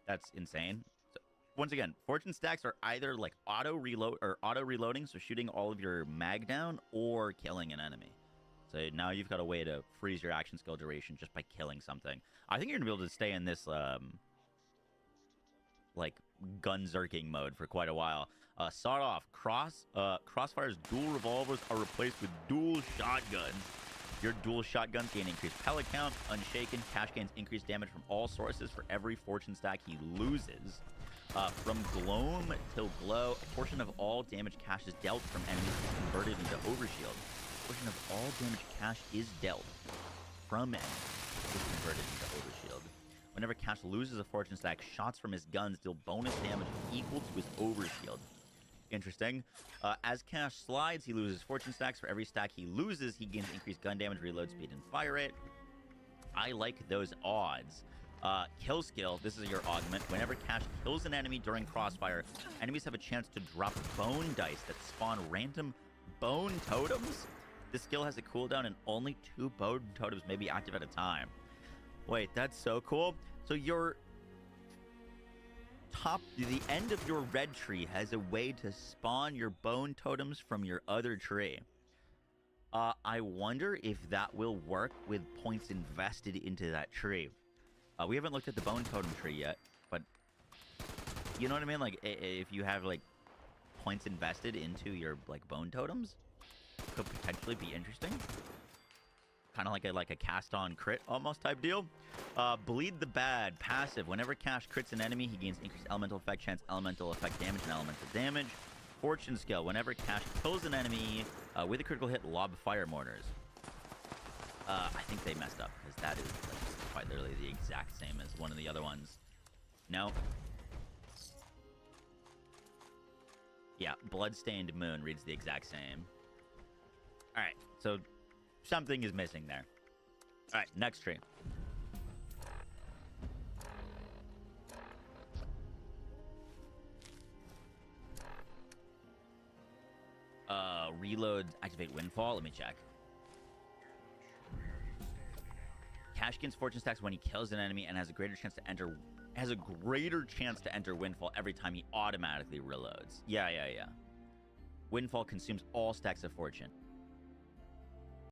W: That's insane. So, once again, fortune stacks are either like auto reloading, so shooting all of your mag down, or killing an enemy. So now you've got a way to freeze your action skill duration just by killing something. I think you're gonna be able to stay in this like gun-zerking mode for quite a while. Sawed off. Crossfire's dual revolvers are replaced with dual shotguns. Your dual shotguns gain increased pellet count. Unshaken, Cash gains increased damage from all sources for every fortune stack he loses. From gloam till glow, a portion of all damage Cash is dealt from enemies is converted into overshield. A portion of all damage Cash is dealt from enemies is converted into overshield. Whenever Cash loses a fortune stack, shots from his guns deal bonus damage equal to his overshield. Interesting. As Cash slides, he loses fortune stacks. For every stack he loses, he gains increased gun damage, reload speed, and fire rate. I like those odds. Kill skill. This is your augment. Whenever Cash kills an enemy during crossfire, enemies have a chance to drop bone dice that spawn random bone totems. This skill has a cooldown and only 2 bone totems may be active at a time. Wait, that's so cool. So your the end of your red tree has a way to spawn your bone totems from your other tree. I wonder if that will work with points invested into that tree. We haven't looked at the bone totem tree yet, but you know what I mean? Like, if you have, like, points invested into your, like, bone totems, could potentially be interesting. Kind of like a cast-on crit almost type deal. Bleed the Bad, passive. Whenever Cash crits an enemy, he gains increased elemental effect chance, elemental effect damage, and elemental damage. Fortune skill. Whenever Cash kills an enemy with a critical hit, lob fire mortars. I think they messed up, because that is like, quite literally the exact same as one of the other ones. No? Yeah, Bloodstained Moon reads the exact same. Alright, so something is missing there. Alright, next tree. Reload, activate Windfall. Let me check. Cash gains fortune stacks when he kills an enemy and has a greater chance to enter Windfall every time he automatically reloads. Yeah. Windfall consumes all stacks of fortune.